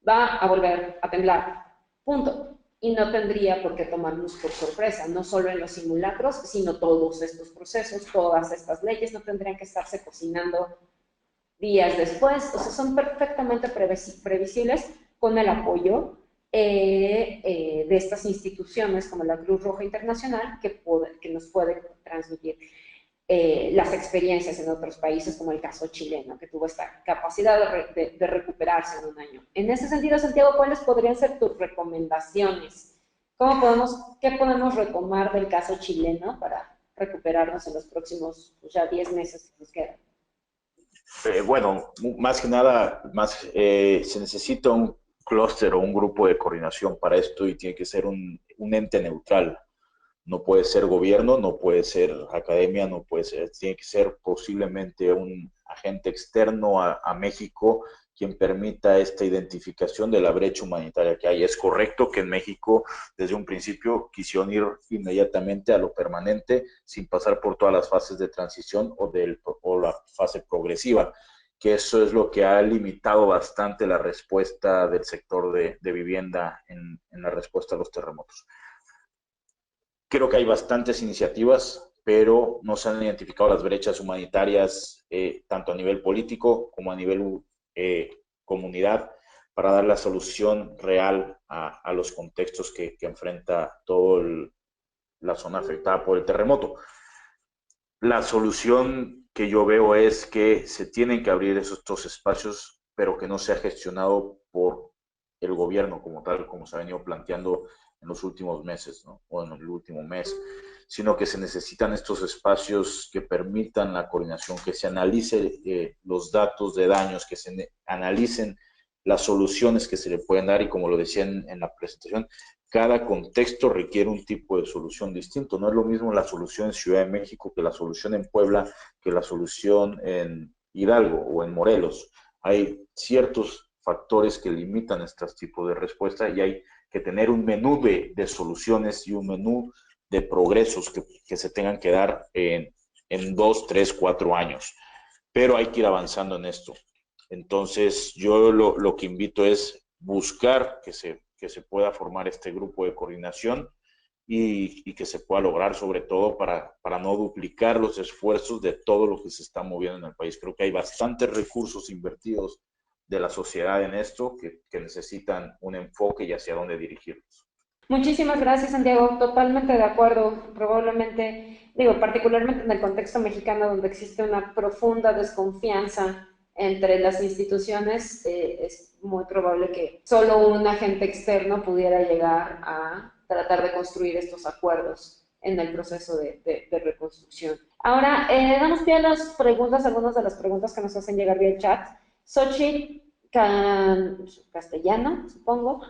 Va a volver a temblar, punto. Y no tendría por qué tomarnos por sorpresa, no solo en los simulacros, sino todos estos procesos, todas estas leyes no tendrían que estarse cocinando días después, o sea, son perfectamente previsibles con el apoyo de estas instituciones como la Cruz Roja Internacional que nos pueden transmitir las experiencias en otros países, como el caso chileno, que tuvo esta capacidad de recuperarse en un año. En ese sentido, Santiago, ¿cuáles podrían ser tus recomendaciones? ¿Qué podemos retomar del caso chileno para recuperarnos en los próximos ya 10 meses que nos quedan? Bueno, más que nada, se necesita un clúster o un grupo de coordinación para esto y tiene que ser un ente neutral. No puede ser gobierno, no puede ser academia, no puede ser, tiene que ser posiblemente un agente externo a México quien permita esta identificación de la brecha humanitaria que hay. Es correcto que en México desde un principio quisieron ir inmediatamente a lo permanente sin pasar por todas las fases de transición o la fase progresiva, que eso es lo que ha limitado bastante la respuesta del sector de vivienda en la respuesta a los terremotos. Creo que hay bastantes iniciativas, pero no se han identificado las brechas humanitarias tanto a nivel político como a nivel comunidad para dar la solución real a los contextos que enfrenta toda la zona afectada por el terremoto. La solución que yo veo es que se tienen que abrir estos espacios, pero que no sea gestionado por el gobierno como tal, como se ha venido planteando en los últimos meses, ¿no? O en el último mes, sino que se necesitan estos espacios que permitan la coordinación, que se analice los datos de daños, que se analicen las soluciones que se le pueden dar, y como lo decía en la presentación, cada contexto requiere un tipo de solución distinto. No es lo mismo la solución en Ciudad de México que la solución en Puebla, que la solución en Hidalgo o en Morelos. Hay ciertos factores que limitan estos tipos de respuesta y hay que tener un menú de soluciones y un menú de progresos que se tengan que dar en 2, 3, 4 años. Pero hay que ir avanzando en esto. Entonces, yo lo que invito es buscar que se pueda formar este grupo de coordinación y que se pueda lograr, sobre todo para no duplicar los esfuerzos de todo lo que se está moviendo en el país. Creo que hay bastantes recursos invertidos de la sociedad en esto que necesitan un enfoque y hacia dónde dirigirlos. Muchísimas gracias, Santiago. Totalmente de acuerdo. Probablemente, particularmente en el contexto mexicano, donde existe una profunda desconfianza entre las instituciones, es muy probable que solo un agente externo pudiera llegar a tratar de construir estos acuerdos en el proceso de reconstrucción. Ahora, damos pie a las preguntas, algunas de las preguntas que nos hacen llegar vía chat. Xochitl Castellano, supongo,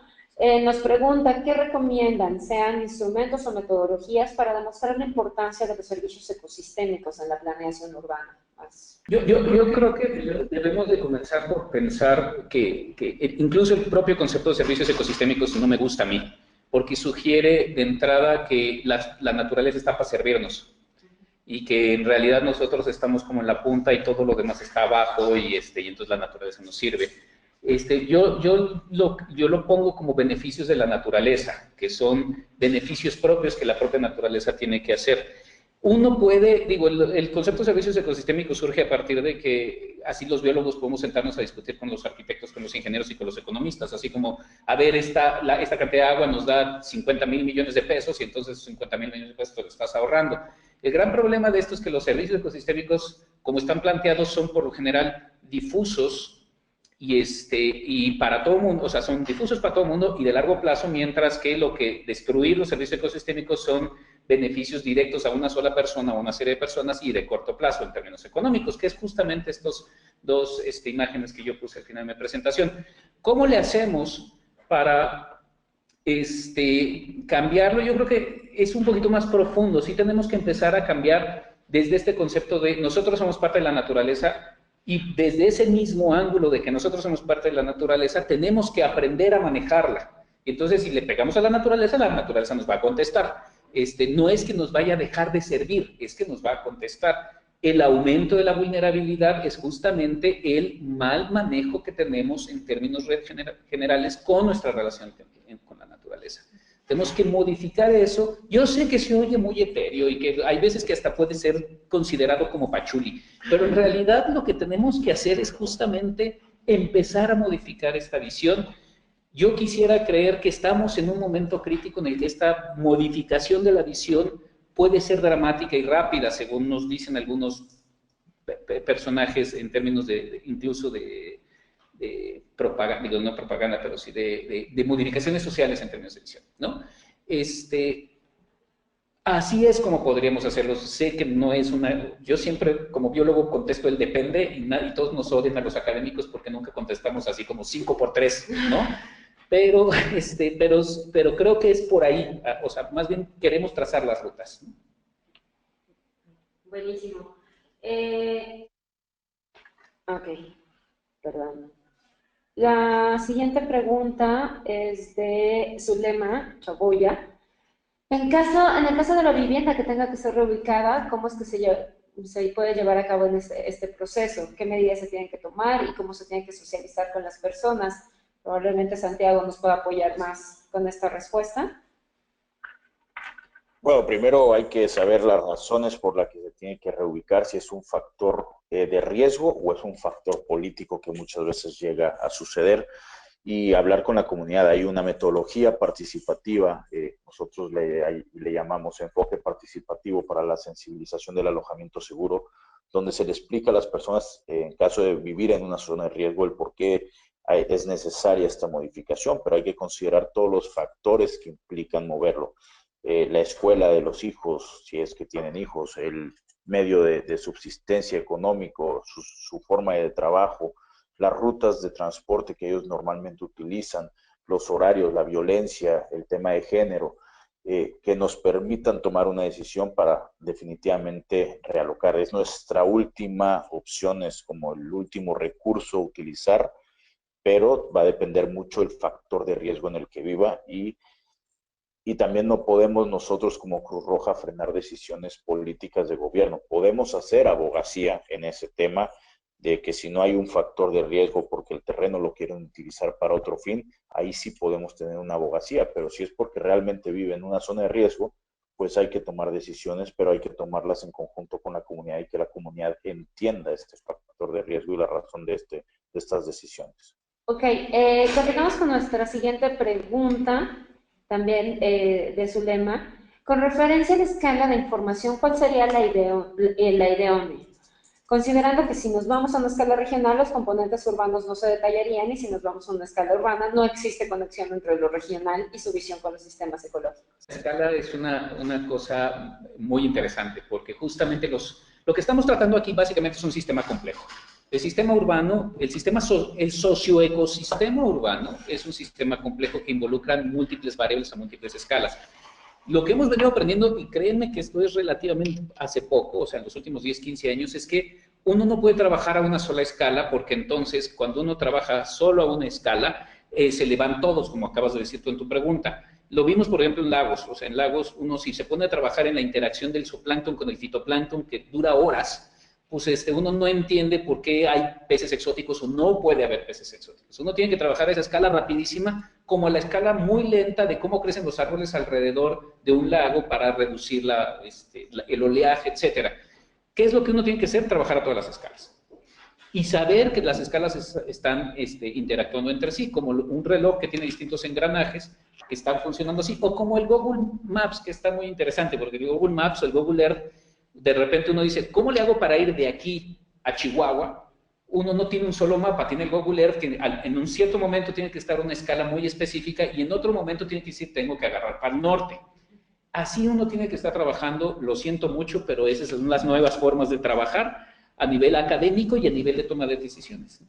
nos pregunta, ¿qué recomiendan, sean instrumentos o metodologías para demostrar la importancia de los servicios ecosistémicos en la planeación urbana? Yo creo que debemos de comenzar por pensar que incluso el propio concepto de servicios ecosistémicos no me gusta a mí, porque sugiere de entrada que la naturaleza está para servirnos y que en realidad nosotros estamos como en la punta y todo lo demás está abajo y entonces la naturaleza nos sirve. Yo lo pongo como beneficios de la naturaleza, que son beneficios propios que la propia naturaleza tiene que hacer. Uno puede, el concepto de servicios ecosistémicos surge a partir de que así los biólogos podemos sentarnos a discutir con los arquitectos, con los ingenieros y con los economistas, así como, a ver, esta cantidad de agua nos da 50,000 millones de pesos y entonces 50,000 millones de pesos te lo estás ahorrando. El gran problema de esto es que los servicios ecosistémicos, como están planteados, son por lo general difusos y para todo el mundo, o sea, son difusos para todo el mundo y de largo plazo, mientras que destruir los servicios ecosistémicos son beneficios directos a una sola persona o a una serie de personas y de corto plazo en términos económicos, que es justamente estos dos imágenes que yo puse al final de mi presentación. ¿Cómo le hacemos para cambiarlo? Yo creo que es un poquito más profundo. Sí tenemos que empezar a cambiar desde este concepto de nosotros somos parte de la naturaleza y desde ese mismo ángulo de que nosotros somos parte de la naturaleza tenemos que aprender a manejarla. Entonces, si le pegamos a la naturaleza nos va a contestar. No es que nos vaya a dejar de servir, es que nos va a contestar. El aumento de la vulnerabilidad es justamente el mal manejo que tenemos en términos generales con nuestra relación con la naturaleza. Tenemos que modificar eso. Yo sé que se oye muy etéreo y que hay veces que hasta puede ser considerado como pachuli, pero en realidad lo que tenemos que hacer es justamente empezar a modificar esta visión. Yo quisiera creer que estamos en un momento crítico en el que esta modificación de la visión puede ser dramática y rápida, según nos dicen algunos personajes en términos incluso de propaganda, digo, no propaganda, pero sí de modificaciones sociales en términos de visión, ¿no? Así es como podríamos hacerlo. Sé que no es yo siempre como biólogo contesto el depende y todos nos odian a los académicos porque nunca contestamos así como 5 por 3, ¿no? pero, pero creo que es por ahí, o sea, más bien queremos trazar las rutas. Buenísimo. Ok, perdón. La siguiente pregunta es de Zulema Chaboya. En el caso de la vivienda que tenga que ser reubicada, ¿cómo es que se puede llevar a cabo en este proceso? ¿Qué medidas se tienen que tomar y cómo se tiene que socializar con las personas? Probablemente Santiago nos pueda apoyar más con esta respuesta. Bueno, primero hay que saber las razones por las que se tiene que reubicar, si es un factor de riesgo o es un factor político que muchas veces llega a suceder, y hablar con la comunidad. Hay una metodología participativa, nosotros le llamamos enfoque participativo para la sensibilización del alojamiento seguro, donde se le explica a las personas, en caso de vivir en una zona de riesgo, el por qué es necesaria esta modificación, pero hay que considerar todos los factores que implican moverlo. La escuela de los hijos, si es que tienen hijos, el medio de subsistencia económico, su forma de trabajo, las rutas de transporte que ellos normalmente utilizan, los horarios, la violencia, el tema de género, que nos permitan tomar una decisión para definitivamente realocar. Es nuestra última opción, es como el último recurso a utilizar, pero va a depender mucho el factor de riesgo en el que viva, y también no podemos nosotros como Cruz Roja frenar decisiones políticas de gobierno. Podemos hacer abogacía en ese tema de que si no hay un factor de riesgo porque el terreno lo quieren utilizar para otro fin, ahí sí podemos tener una abogacía, pero si es porque realmente vive en una zona de riesgo, pues hay que tomar decisiones, pero hay que tomarlas en conjunto con la comunidad y que la comunidad entienda este factor de riesgo y la razón de estas decisiones. Ok, continuamos con nuestra siguiente pregunta, también de Zulema. Con referencia a la escala de información, ¿cuál sería la idónea? Considerando que si nos vamos a una escala regional, los componentes urbanos no se detallarían, y si nos vamos a una escala urbana, no existe conexión entre lo regional y su visión con los sistemas ecológicos. La escala es una cosa muy interesante, porque justamente lo que estamos tratando aquí básicamente es un sistema complejo. El sistema urbano, el socioecosistema urbano es un sistema complejo que involucra múltiples variables a múltiples escalas. Lo que hemos venido aprendiendo, y créanme que esto es relativamente hace poco, o sea, en los últimos 10, 15 años, es que uno no puede trabajar a una sola escala, porque entonces cuando uno trabaja solo a una escala, se le van todos, como acabas de decir tú en tu pregunta. Lo vimos, por ejemplo, en lagos. O sea, en lagos uno si se pone a trabajar en la interacción del zooplancton con el fitoplancton, que dura horas, pues uno no entiende por qué hay peces exóticos o no puede haber peces exóticos. Uno tiene que trabajar a esa escala rapidísima, como a la escala muy lenta de cómo crecen los árboles alrededor de un lago para reducir el oleaje, etcétera. ¿Qué es lo que uno tiene que hacer? Trabajar a todas las escalas. Y saber que las escalas están interactuando entre sí, como un reloj que tiene distintos engranajes que están funcionando así, o como el Google Maps, que está muy interesante, porque el Google Maps o el Google Earth, de repente uno dice, ¿cómo le hago para ir de aquí a Chihuahua? Uno no tiene un solo mapa, tiene el Google Earth, que en un cierto momento tiene que estar a una escala muy específica y en otro momento tiene que decir, tengo que agarrar para el norte. Así uno tiene que estar trabajando, lo siento mucho, pero esas son las nuevas formas de trabajar a nivel académico y a nivel de toma de decisiones.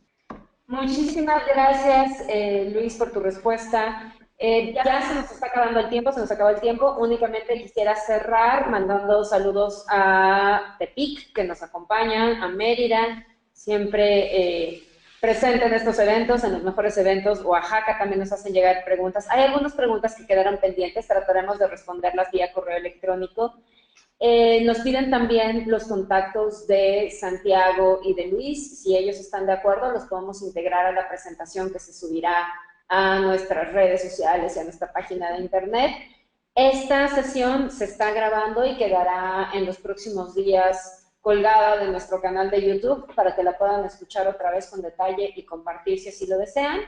Muchísimas gracias, Luis, por tu respuesta. Ya se nos está acabando el tiempo, se nos acabó el tiempo. Únicamente quisiera cerrar mandando saludos a Tepic, que nos acompañan, a Mérida, siempre presente en estos eventos, en los mejores eventos. Oaxaca también nos hacen llegar preguntas. Hay algunas preguntas que quedaron pendientes, trataremos de responderlas vía correo electrónico. Nos piden también los contactos de Santiago y de Luis. Si ellos están de acuerdo, los podemos integrar a la presentación que se subirá a nuestras redes sociales y a nuestra página de internet. Esta sesión se está grabando y quedará en los próximos días colgada de nuestro canal de YouTube para que la puedan escuchar otra vez con detalle y compartir si así lo desean.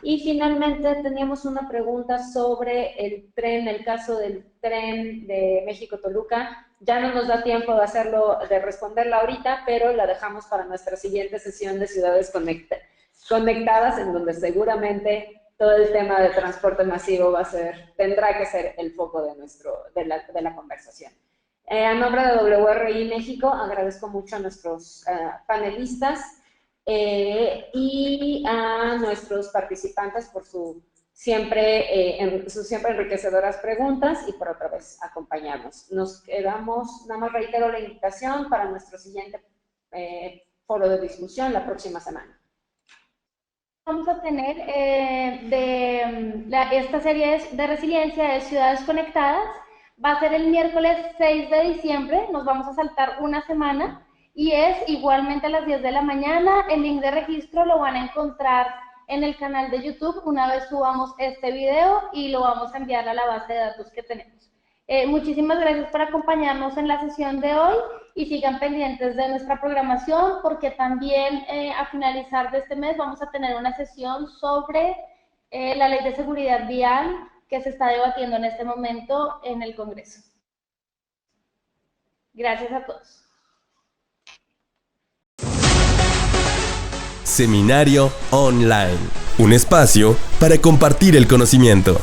Y finalmente teníamos una pregunta sobre el tren, el caso del tren de México-Toluca. Ya no nos da tiempo de responderla ahorita, pero la dejamos para nuestra siguiente sesión de Ciudades Conectadas, en donde seguramente todo el tema de transporte masivo tendrá que ser el foco de la conversación. A nombre de WRI México, agradezco mucho a nuestros panelistas y a nuestros participantes por su sus siempre enriquecedoras preguntas y por otra vez acompañarnos. Nos quedamos, nada más reitero la invitación para nuestro siguiente foro de discusión la próxima semana. Vamos a tener esta serie de resiliencia de ciudades conectadas. Va a ser el miércoles 6 de diciembre, nos vamos a saltar una semana y es igualmente a las 10 de la mañana. El link de registro lo van a encontrar en el canal de YouTube una vez subamos este video y lo vamos a enviar a la base de datos que tenemos. Muchísimas gracias por acompañarnos en la sesión de hoy y sigan pendientes de nuestra programación porque también a finalizar de este mes vamos a tener una sesión sobre la Ley de Seguridad Vial que se está debatiendo en este momento en el Congreso. Gracias a todos. Seminario Online, un espacio para compartir el conocimiento.